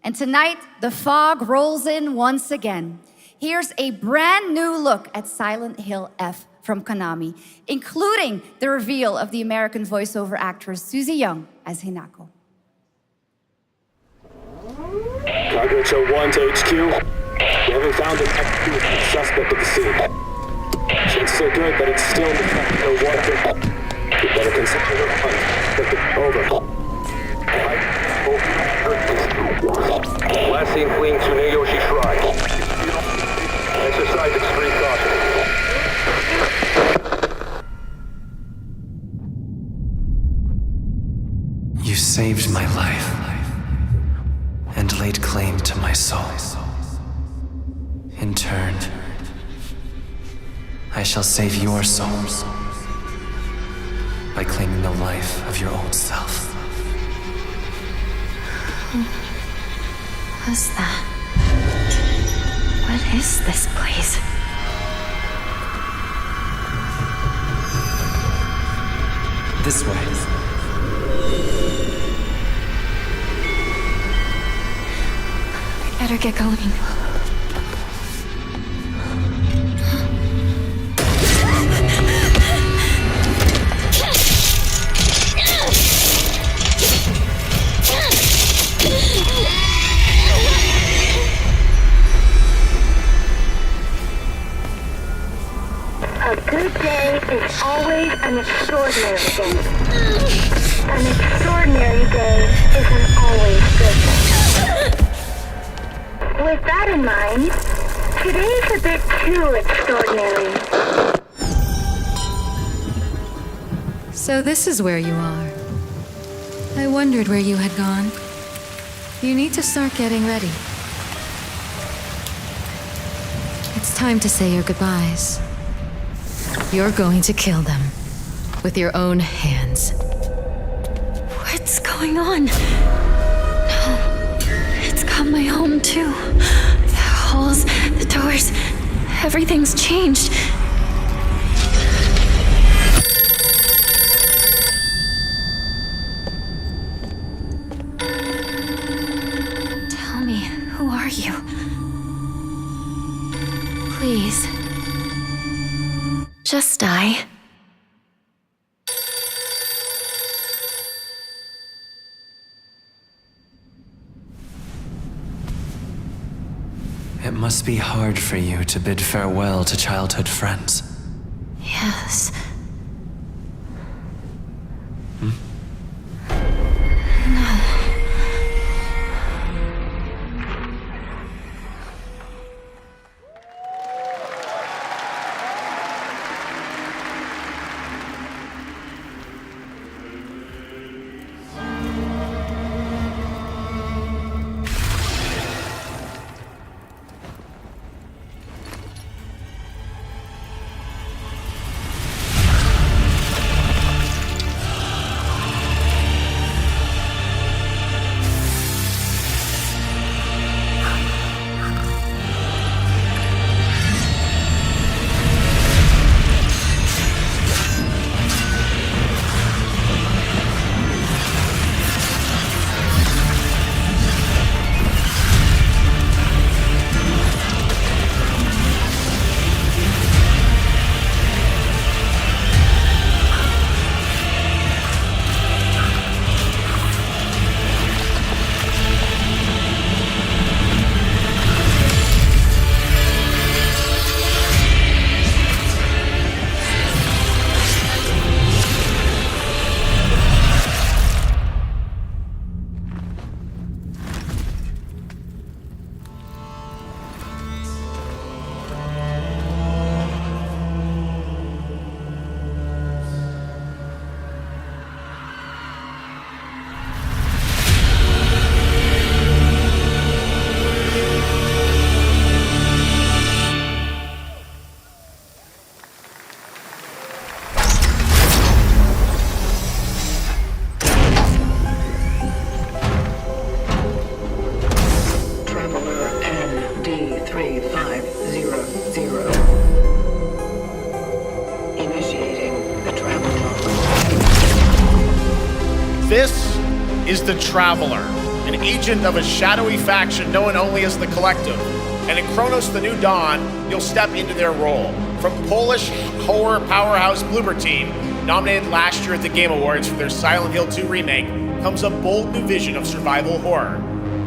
And tonight, the fog rolls in once again. Here's a brand new look at Silent Hill F from Konami, including the reveal of the American voiceover actress Susie Young as Hinako. Targets are 1 to HQ. We haven't found an suspect at the scene. Chances are good, but it's still in the fact no water. We better consider the hunt. Over. saved my life and laid claim to my soul. In turn, I shall save your souls by claiming the life of your old self. Who was that? What is this place? This way. We better get going. A good day is always an extraordinary day. An extraordinary day is an always good day. With that in mind, today's a bit too extraordinary. So this is where you are. I wondered where you had gone. You need to start getting ready. It's time to say your goodbyes. You're going to kill them with your own hands. What's going on? No, it's got my home too. The halls, the doors, everything's changed. Tell me, who are you? Please. Just die. It must be hard for you to bid farewell to childhood friends. Yes. This is the Traveler, an agent of a shadowy faction known only as the Collective. And in Chronos: The New Dawn, you'll step into their role. From Polish horror powerhouse Bloober Team, nominated last year at the Game Awards for their Silent Hill 2 remake, comes a bold new vision of survival horror.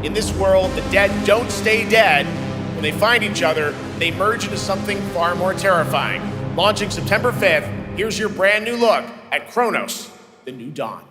In this world, the dead don't stay dead. When they find each other, they merge into something far more terrifying. Launching September 5th, here's your brand new look at Chronos: The New Dawn.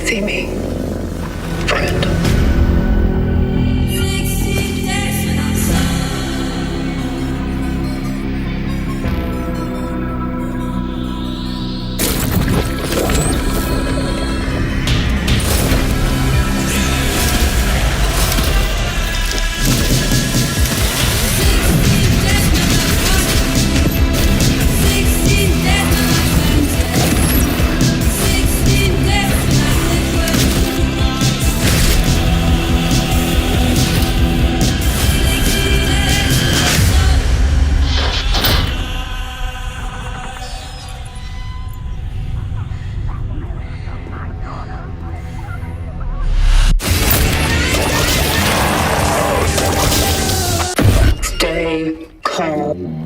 see me, friend. Stay calm.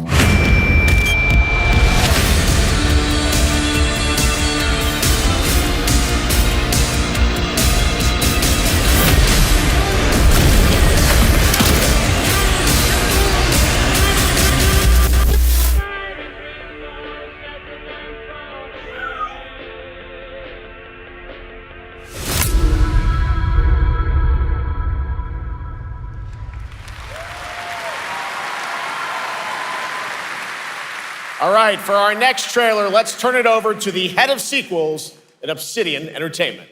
All right, for our next trailer, let's turn it over to the head of sequels at Obsidian Entertainment.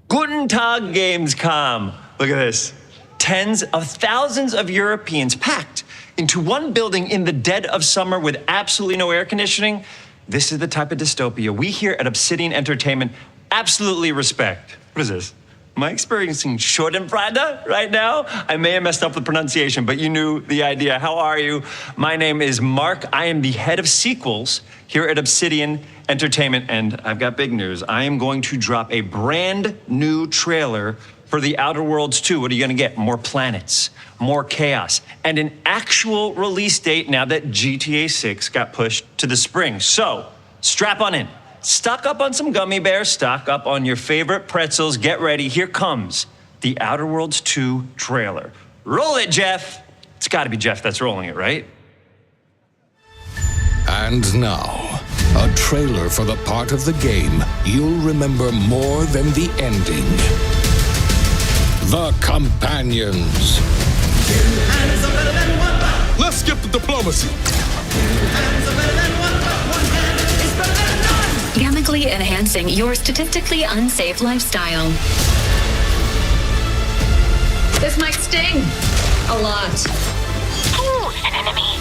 Guten Tag, Gamescom. Look at this. Tens of thousands of Europeans packed into one building in the dead of summer with absolutely no air conditioning. This is the type of dystopia we here at Obsidian Entertainment absolutely respect. What is this? Am I experiencing Schadenfreude right now? I may have messed up the pronunciation, but you knew the idea. How are you? My name is Mark. I am the head of sequels here at Obsidian Entertainment, and I've got big news. I am going to drop a brand new trailer for The Outer Worlds 2. What are you gonna get? More planets, more chaos, and an actual release date now that GTA 6 got pushed to the spring. So, strap on in. Stock up on some gummy bears, stock up on your favorite pretzels, get ready. Here comes the Outer Worlds 2 trailer. Roll it, Geoff. It's gotta be Geoff that's rolling it, right? And now, a trailer for the part of the game you'll remember more than the ending. The Companions. Let's skip the diplomacy. Chemically enhancing your statistically unsafe lifestyle. This might sting a lot. Who's an enemy?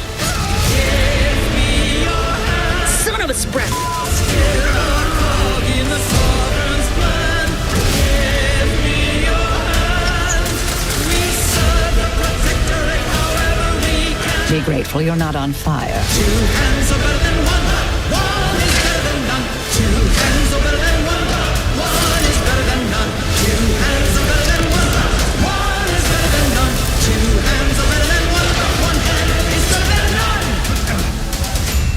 Son of a spread. Be grateful you're not on fire. 2 hands are better than one. One is better than none. 2 hands are better than one. One is better than none. 2 hands are better than one. One is better than none. 2 hands are better than one. One hand is better than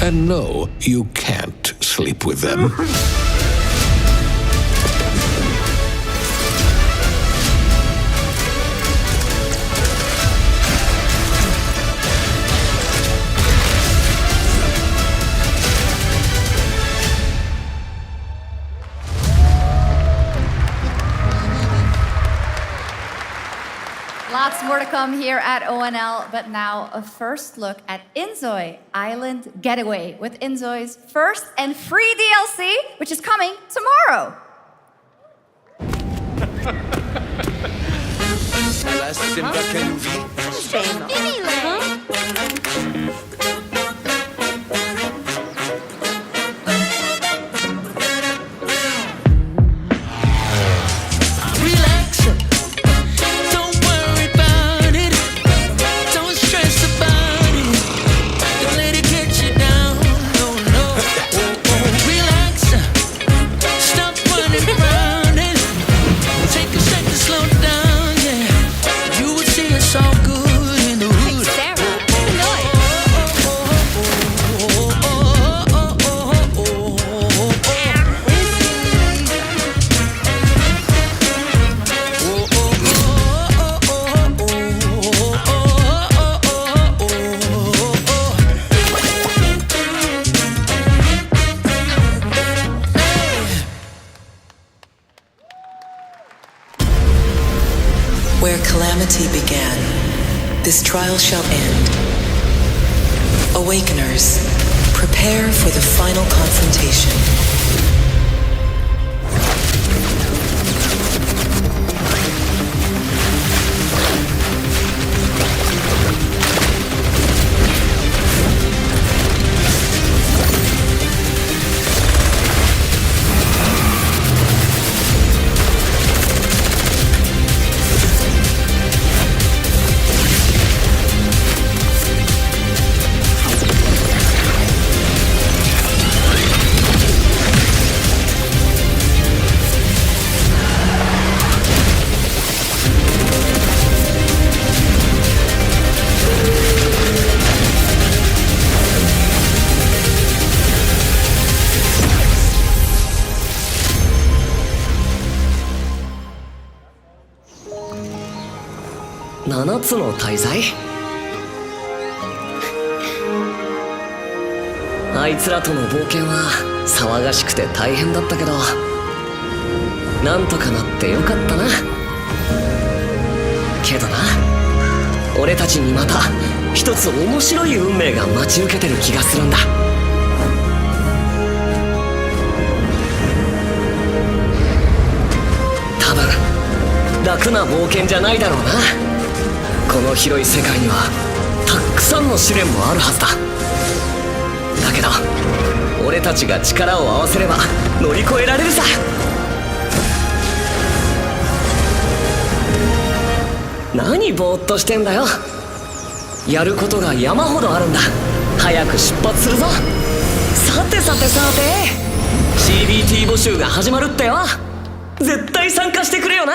none. And no, you can't sleep with them. Lots more to come here at ONL, but now a first look at Inzoi Island Getaway with Inzoi's first and free DLC, which is coming tomorrow. Take a second, slow down, yeah. You would see it's all good in the hood. Where calamity began, this trial shall end. Awakeners, prepare for the final confrontation.7つの大罪？あいつらとの冒険は騒がしくて大変だったけど、なんとかなってよかったな。けどな、俺たちにまた一つ面白い運命が待ち受けてる気がするんだ。多分楽な冒険じゃないだろうな。この広い世界にはたくさんの試練もあるはずだ。だけど俺たちが力を合わせれば乗り越えられるさ。何ぼーっとしてんだよ。やることが山ほどあるんだ。早く出発するぞ。さて CBT 募集が始まるってよ。絶対参加してくれよな。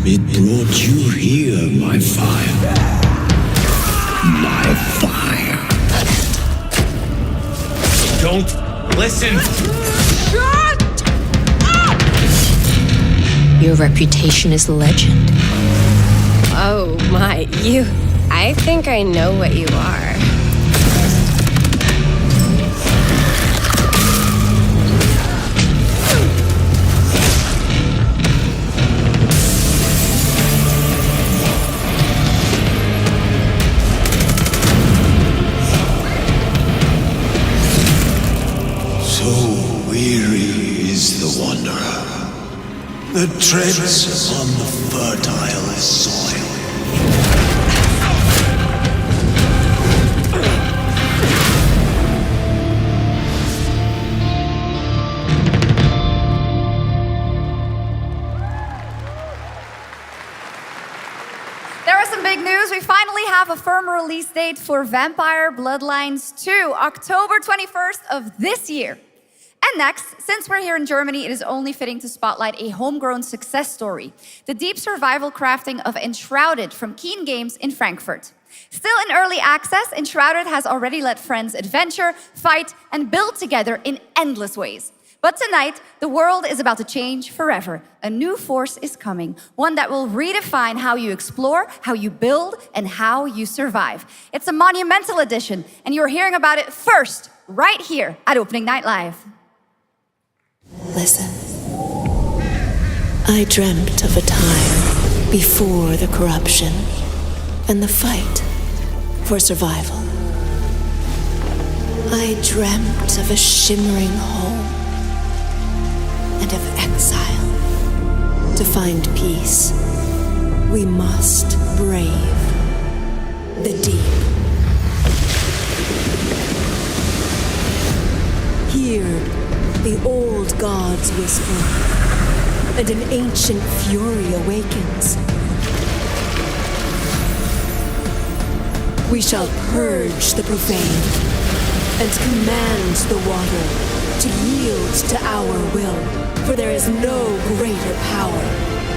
It brought you here, my fire. My fire. Don't listen. Shut up! Your reputation is legend. Oh my, you... I think I know what you are. That treads upon the fertile soil. There is some big news. We finally have a firm release date for Vampire Bloodlines 2, October 21st of this year. And next, since we're here in Germany, it is only fitting to spotlight a homegrown success story, the deep survival crafting of Enshrouded from Keen Games in Frankfurt. Still in early access, Enshrouded has already let friends adventure, fight, and build together in endless ways. But tonight, the world is about to change forever. A new force is coming, one that will redefine how you explore, how you build, and how you survive. It's a monumental edition, and you're hearing about it first, right here at Opening Night Live. Listen. I dreamt of a time before the corruption and the fight for survival. I dreamt of a shimmering home and of exile. To find peace, we must brave the deep. Here, the old gods whisper, and an ancient fury awakens. We shall purge the profane and command the water to yield to our will, for there is no greater power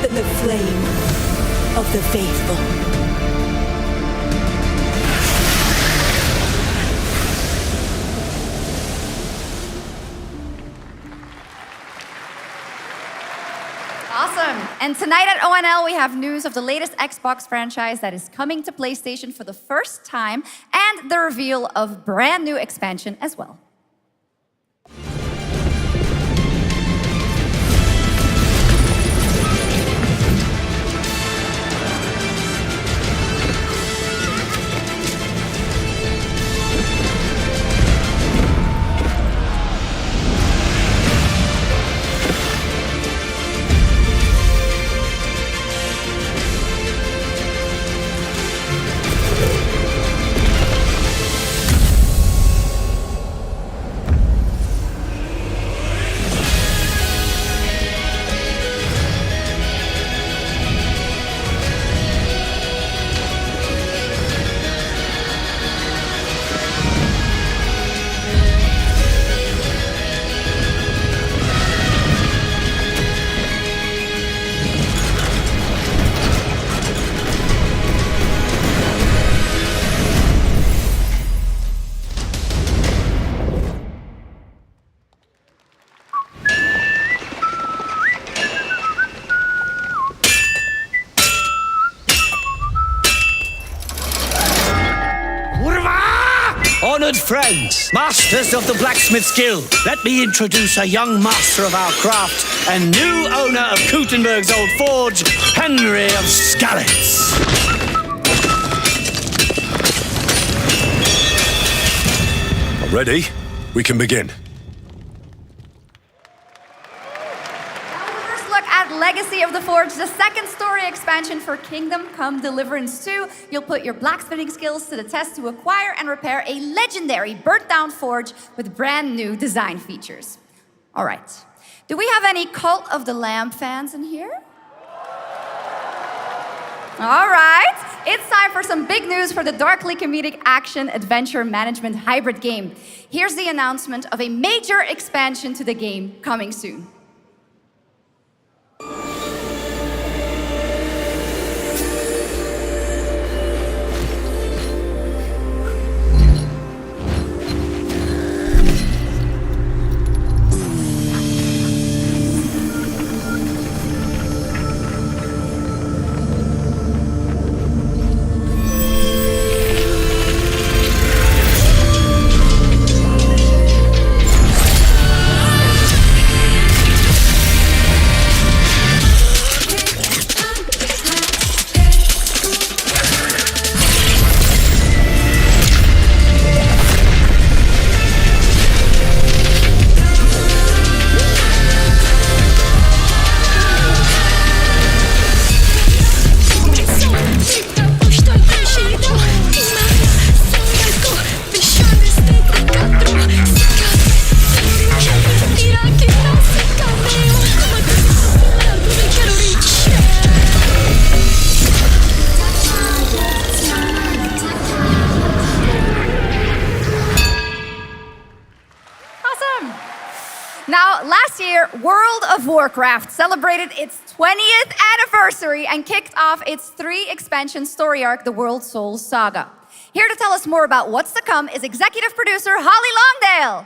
than the flame of the faithful. Awesome. And tonight at ONL, we have news of the latest Xbox franchise that is coming to PlayStation for the first time, and the reveal of brand new expansion as well. Honored friends, masters of the blacksmith guild, let me introduce a young master of our craft and new owner of Kutenberg's old forge, Henry of Skalitz. Ready? We can begin. Legacy of the Forge, the second story expansion for Kingdom Come Deliverance 2. You'll put your blacksmithing skills to the test to acquire and repair a legendary burnt-down forge with brand new design features. All right. Do we have any Cult of the Lamb fans in here? All right. It's time for some big news for the darkly comedic action adventure management hybrid game. Here's the announcement of a major expansion to the game coming soon. Now, last year, World of Warcraft celebrated its 20th anniversary and kicked off its 3-expansion story arc, the World Souls Saga. Here to tell us more about what's to come is executive producer Holly Longdale.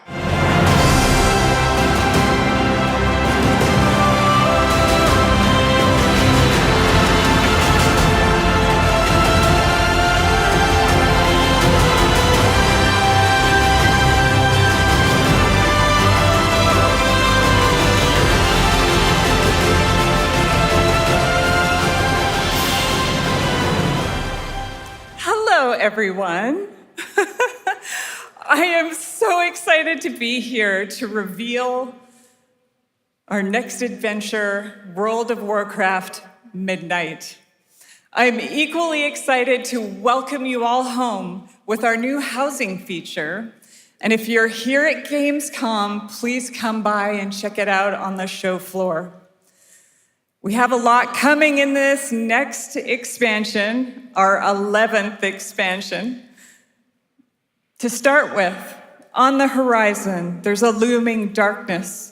Hello, everyone. I am so excited to be here to reveal... our next adventure, World of Warcraft Midnight. I'm equally excited to welcome you all home with our new housing feature. And if you're here at Gamescom, please come by and check it out on the show floor. We have a lot coming in this next expansion, our 11th expansion. To start with, on the horizon, there's a looming darkness,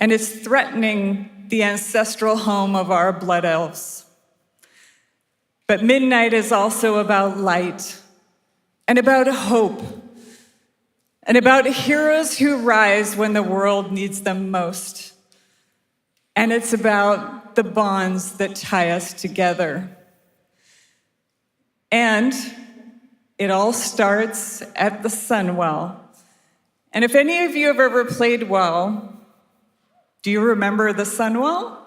and it's threatening the ancestral home of our blood elves. But Midnight is also about light, and about hope, and about heroes who rise when the world needs them most. And it's about the bonds that tie us together. And it all starts at the Sunwell. And if any of you have ever played WoW, do you remember the Sunwell?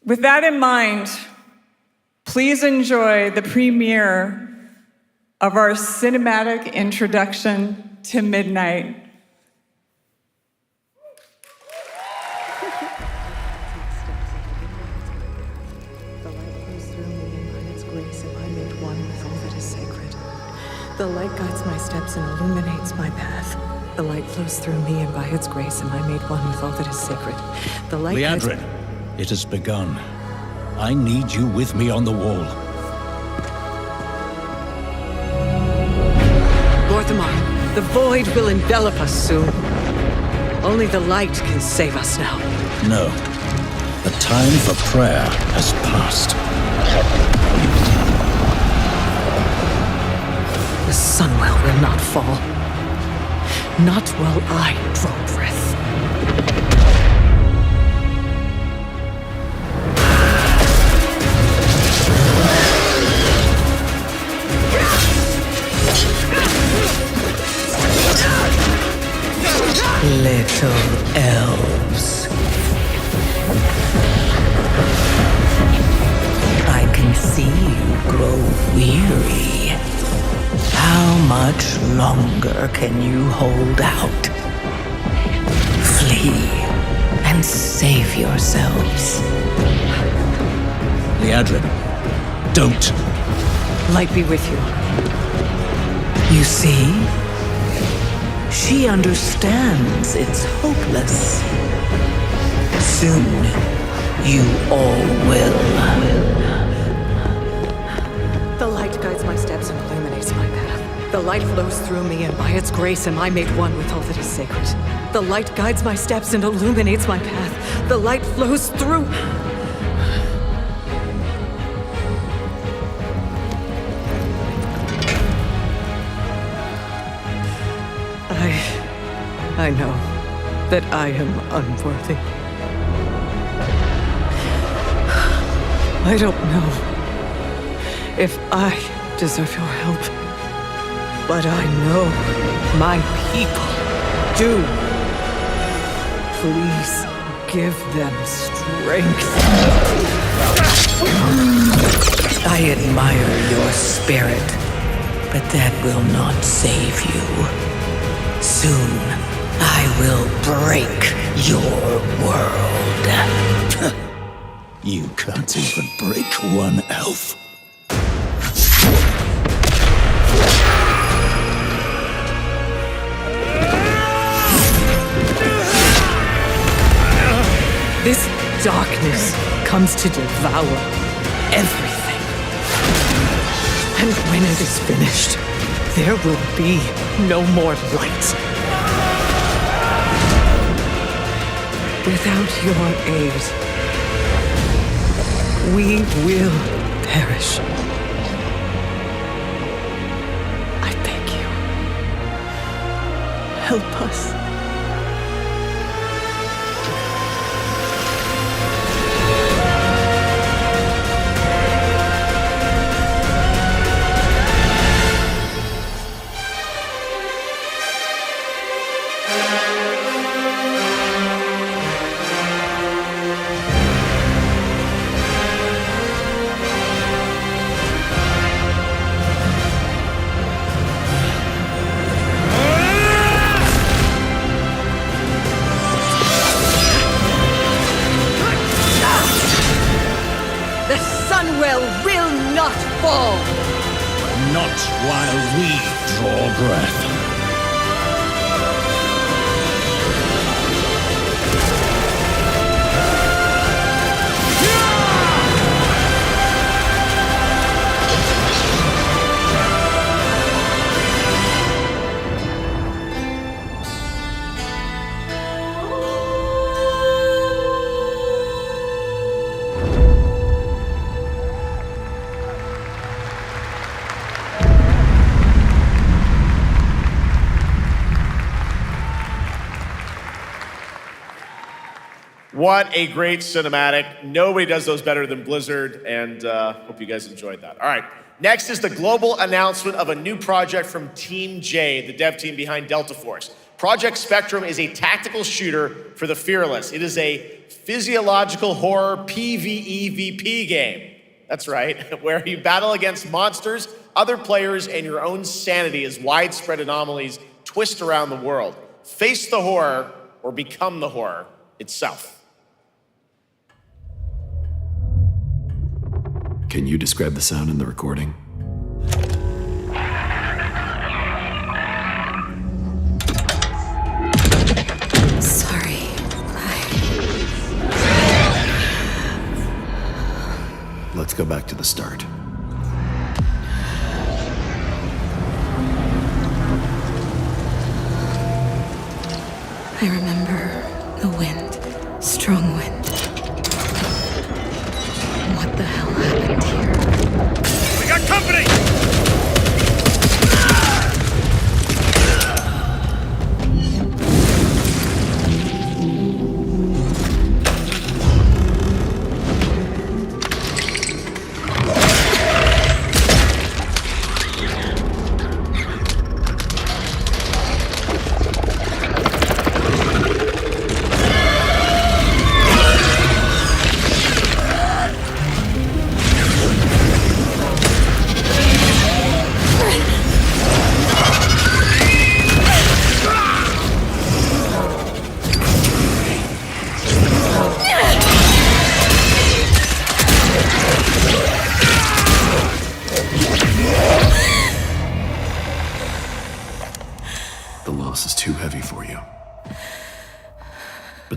With that in mind, please enjoy the premiere of our cinematic introduction to Midnight. The light guides my steps and illuminates my path. The light flows through me, and by its grace am I made one with all that is sacred. The light Liadrin, it has begun. I need you with me on the wall. Lorthamar, the void will envelop us soon. Only the light can save us now. No. The time for prayer has passed. The Sunwell will not fall. Not while I draw breath. Little elves. I can see you grow weary. How much longer can you hold out? Flee and save yourselves. Liadrin, don't. Light be with you. You see? She understands it's hopeless. Soon, you all will. The light guides my steps and illuminates my path. The light flows through me, and by its grace am I made one with all that is sacred. The light guides my steps and illuminates my path. The light flows through... I know that I am unworthy. I don't know if I deserve your help, but I know my people do. Please give them strength. I admire your spirit, but that will not save you. Soon, I will break your world. You can't even break one elf. This darkness comes to devour everything. And when it is finished, there will be no more light. Without your aid, we will perish. I beg you, help us. breath. What a great cinematic. Nobody does those better than Blizzard, and hope you guys enjoyed that. All right, next is the global announcement of a new project from Team J, the dev team behind Delta Force. Project Spectrum is a tactical shooter for the fearless. It is a physiological horror PvEVP game. That's right, where you battle against monsters, other players, and your own sanity as widespread anomalies twist around the world. Face the horror or become the horror itself. Can you describe the sound in the recording? Sorry. Let's go back to the start. I remember the wind, strong wind. What the hell happened here? We got company!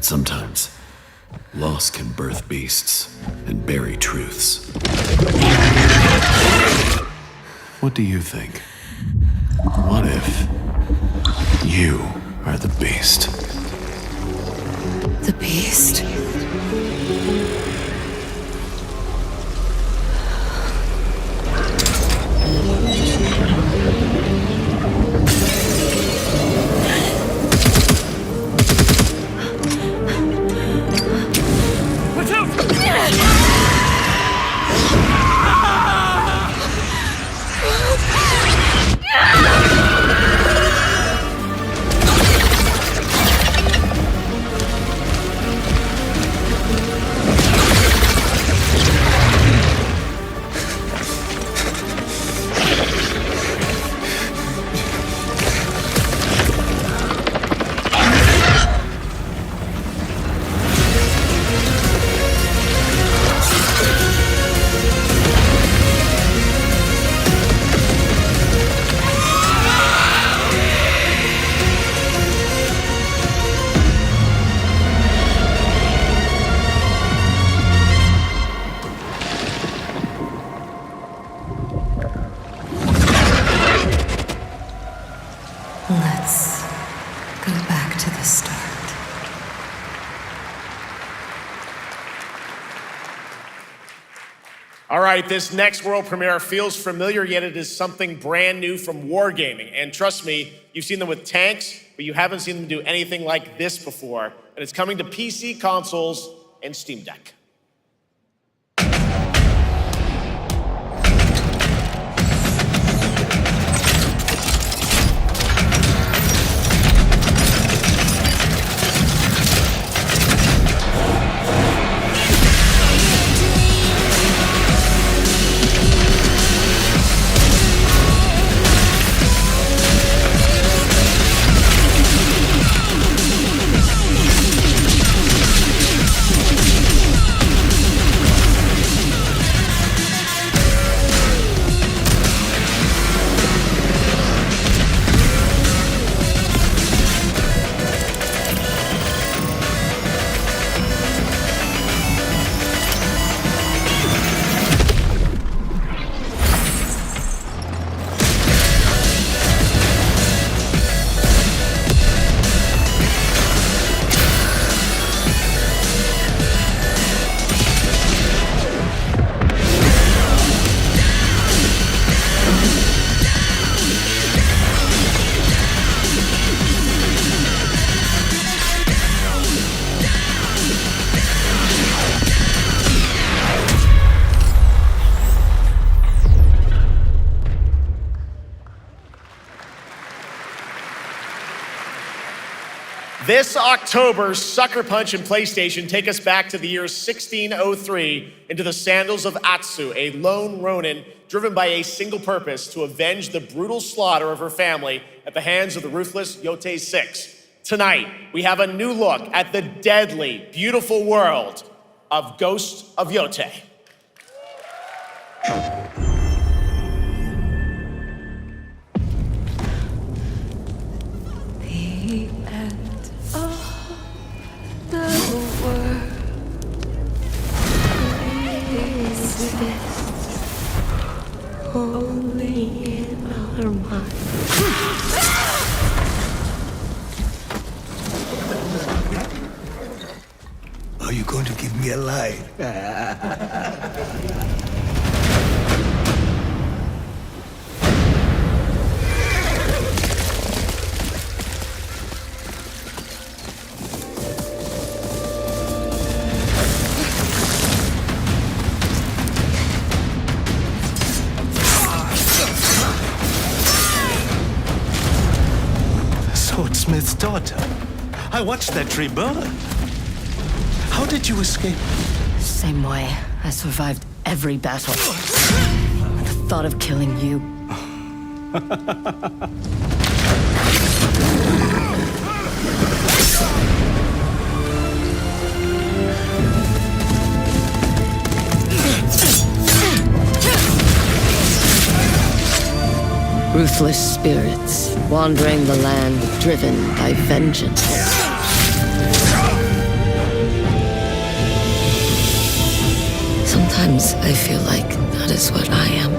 Sometimes, loss can birth beasts and bury truths. What do you think? What if you are the beast? The beast? Let's go back to the start. All right, this next world premiere feels familiar, yet it is something brand new from Wargaming. And trust me, you've seen them with tanks, but you haven't seen them do anything like this before. And it's coming to PC, consoles, and Steam Deck. This October, Sucker Punch and PlayStation take us back to the year 1603 into the sandals of Atsu, a lone ronin driven by a single purpose to avenge the brutal slaughter of her family at the hands of the ruthless Yotei 6. Tonight, we have a new look at the deadly, beautiful world of Ghost of Yotei. The end of the world is this only in our mind. Are you going to give me a line? Swordsmith's daughter. I watched that tree burn. How did you escape? Same way. I survived every battle. The thought of killing you. Ruthless spirits wandering the land, driven by vengeance. Sometimes I feel like that is what I am.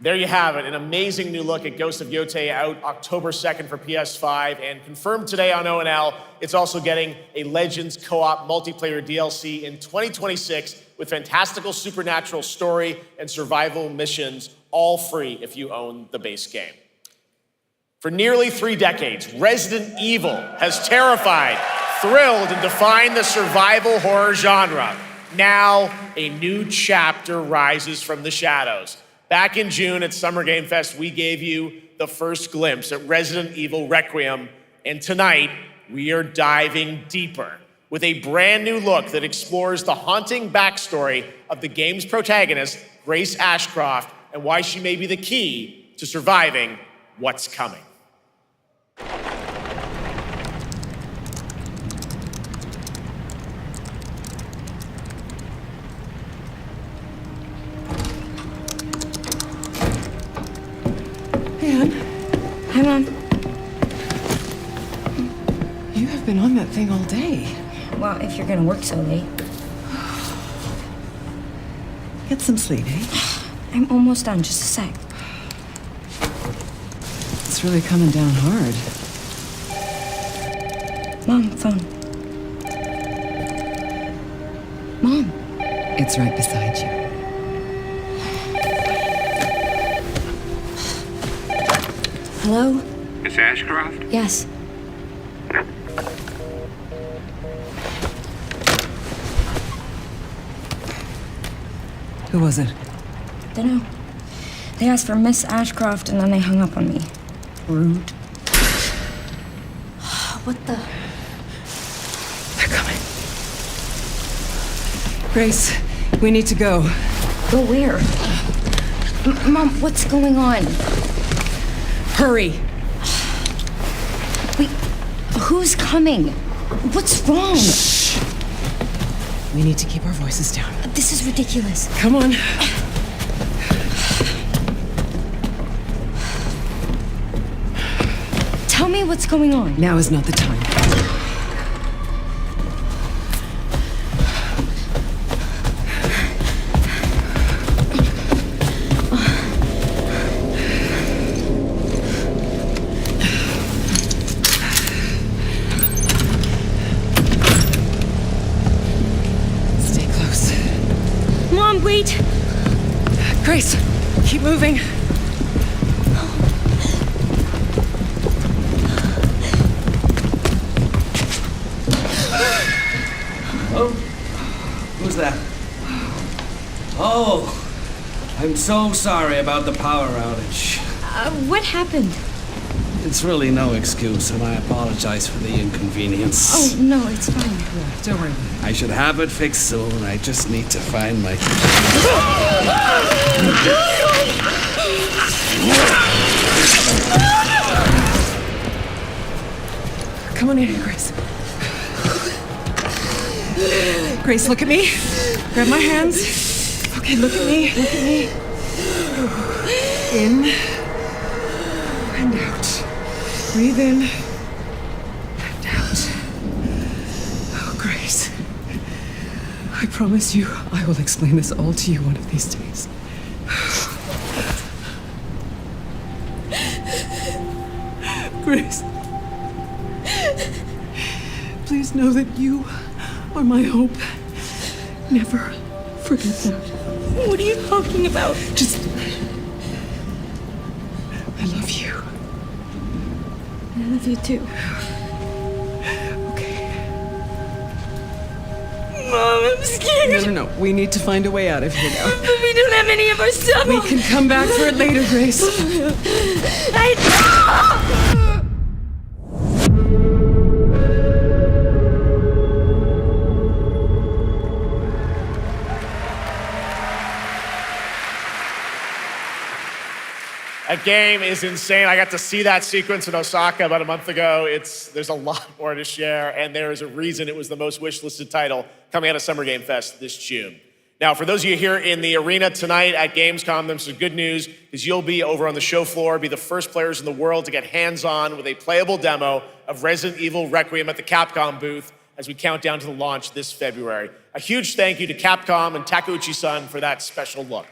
There you have it, an amazing new look at Ghost of Yotei, out October 2nd for PS5, and confirmed today on ONL, it's also getting a Legends co-op multiplayer DLC in 2026 with fantastical supernatural story and survival missions, all free if you own the base game. For nearly 3 decades, Resident Evil has terrified, thrilled, and defined the survival horror genre. Now, a new chapter rises from the shadows. Back in June at Summer Game Fest, we gave you the first glimpse at Resident Evil Requiem, and tonight, we are diving deeper with a brand new look that explores the haunting backstory of the game's protagonist, Grace Ashcroft, and why she may be the key to surviving what's coming. Hi, Mom. You have been on that thing all day. Well, if you're gonna work so late. Get some sleep, eh? I'm almost done, just a sec. It's really coming down hard. Mom, phone. Mom. It's right beside you. Hello? Miss Ashcroft? Yes. Who was it? Dunno. They asked for Miss Ashcroft and then they hung up on me. Rude. What the? They're coming. Grace, we need to go. Go where? Mom, what's going on? Hurry. Wait, who's coming? What's wrong? Shh. We need to keep our voices down. This is ridiculous. Come on. Tell me what's going on. Now is not the time. Grace, keep moving. Oh, who's that? Oh, I'm so sorry about the power outage. What happened? It's really no excuse, and I apologize for the inconvenience. Oh, no, it's fine. Yeah, don't worry. I should have it fixed soon. I just need to find my... Come on in, Grace. Grace, look at me. Grab my hands. Okay, look at me. Look at me. In and out. Breathe in and out. Oh, Grace. I promise you, I will explain this all to you one of these days. Grace. Please know that you are my hope. Never forget that. What are you talking about? Just... I love you. I love you too. Okay. Mom, I'm scared. No. We need to find a way out of here now. But we don't have any of our stuff. We can come back for it later, Grace. That game is insane. I got to see that sequence in Osaka about a month ago. There's a lot more to share, and there is a reason it was the most wishlisted title coming out of Summer Game Fest this June. Now, for those of you here in the arena tonight at Gamescom, there's some good news, because you'll be over on the show floor, be the first players in the world to get hands-on with a playable demo of Resident Evil Requiem at the Capcom booth as we count down to the launch this February. A huge thank you to Capcom and Takeuchi-san for that special look.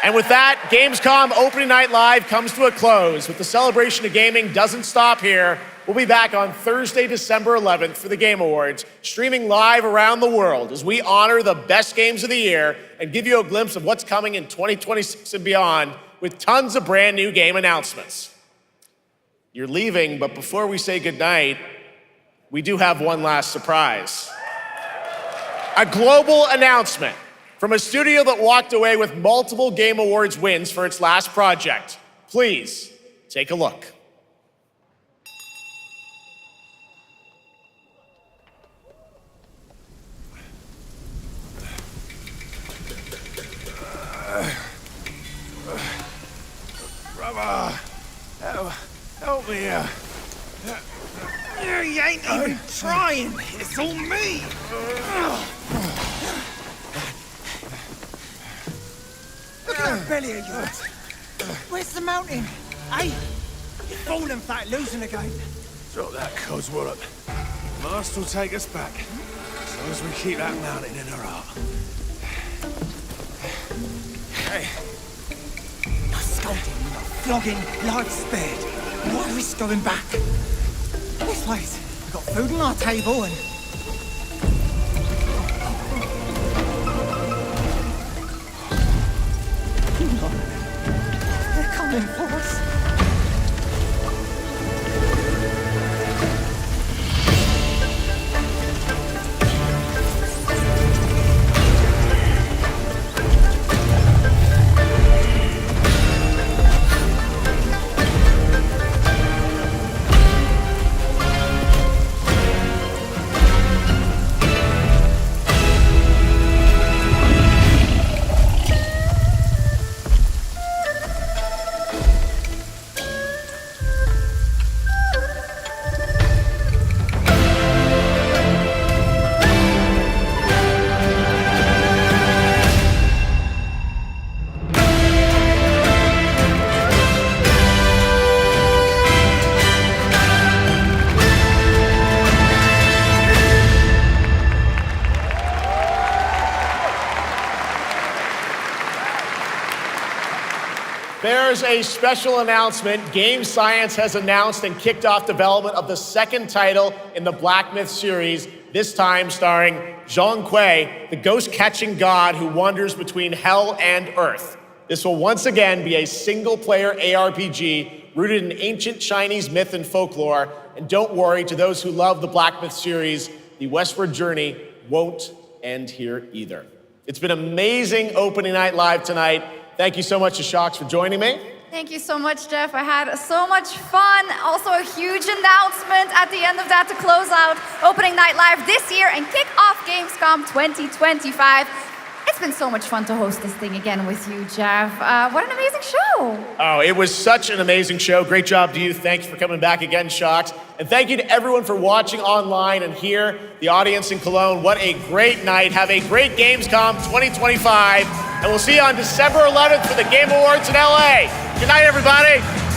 And with that, Gamescom Opening Night Live comes to a close, but the celebration of gaming doesn't stop here. We'll be back on Thursday, December 11th for the Game Awards, streaming live around the world as we honor the best games of the year and give you a glimpse of what's coming in 2026 and beyond with tons of brand new game announcements. You're leaving, but before we say goodnight, we do have one last surprise. A global announcement from a studio that walked away with multiple Game Awards wins for its last project. Please, take a look. Brother, help me here. You ain't even trying. It's all me. Look at that belly of yours. Where's the mountain? Hey, you're falling fat, losing again. Drop that coswallop. Master will take us back, as long as we keep that mountain in our heart. Hey. No scolding, no flogging, life spared. No risk going back. This place, we've got food on our table and... They're coming for us. There's a special announcement. Game Science has announced and kicked off development of the second title in the Black Myth series, this time starring Zhong Kui, the ghost-catching god who wanders between hell and earth. This will once again be a single-player ARPG rooted in ancient Chinese myth and folklore. And don't worry, to those who love the Black Myth series, the westward journey won't end here either. It's been amazing opening night live tonight. Thank you so much to Sjokz for joining me. Thank you so much, Geoff. I had so much fun. Also, a huge announcement at the end of that to close out opening night live this year and kick off Gamescom 2025. It's been so much fun to host this thing again with you, Geoff. What an amazing show. Oh, it was such an amazing show. Great job to you. Thanks for coming back again, Sjokz. And thank you to everyone for watching online and here, the audience in Cologne. What a great night. Have a great Gamescom 2025. And we'll see you on December 11th for the Game Awards in LA. Good night, everybody.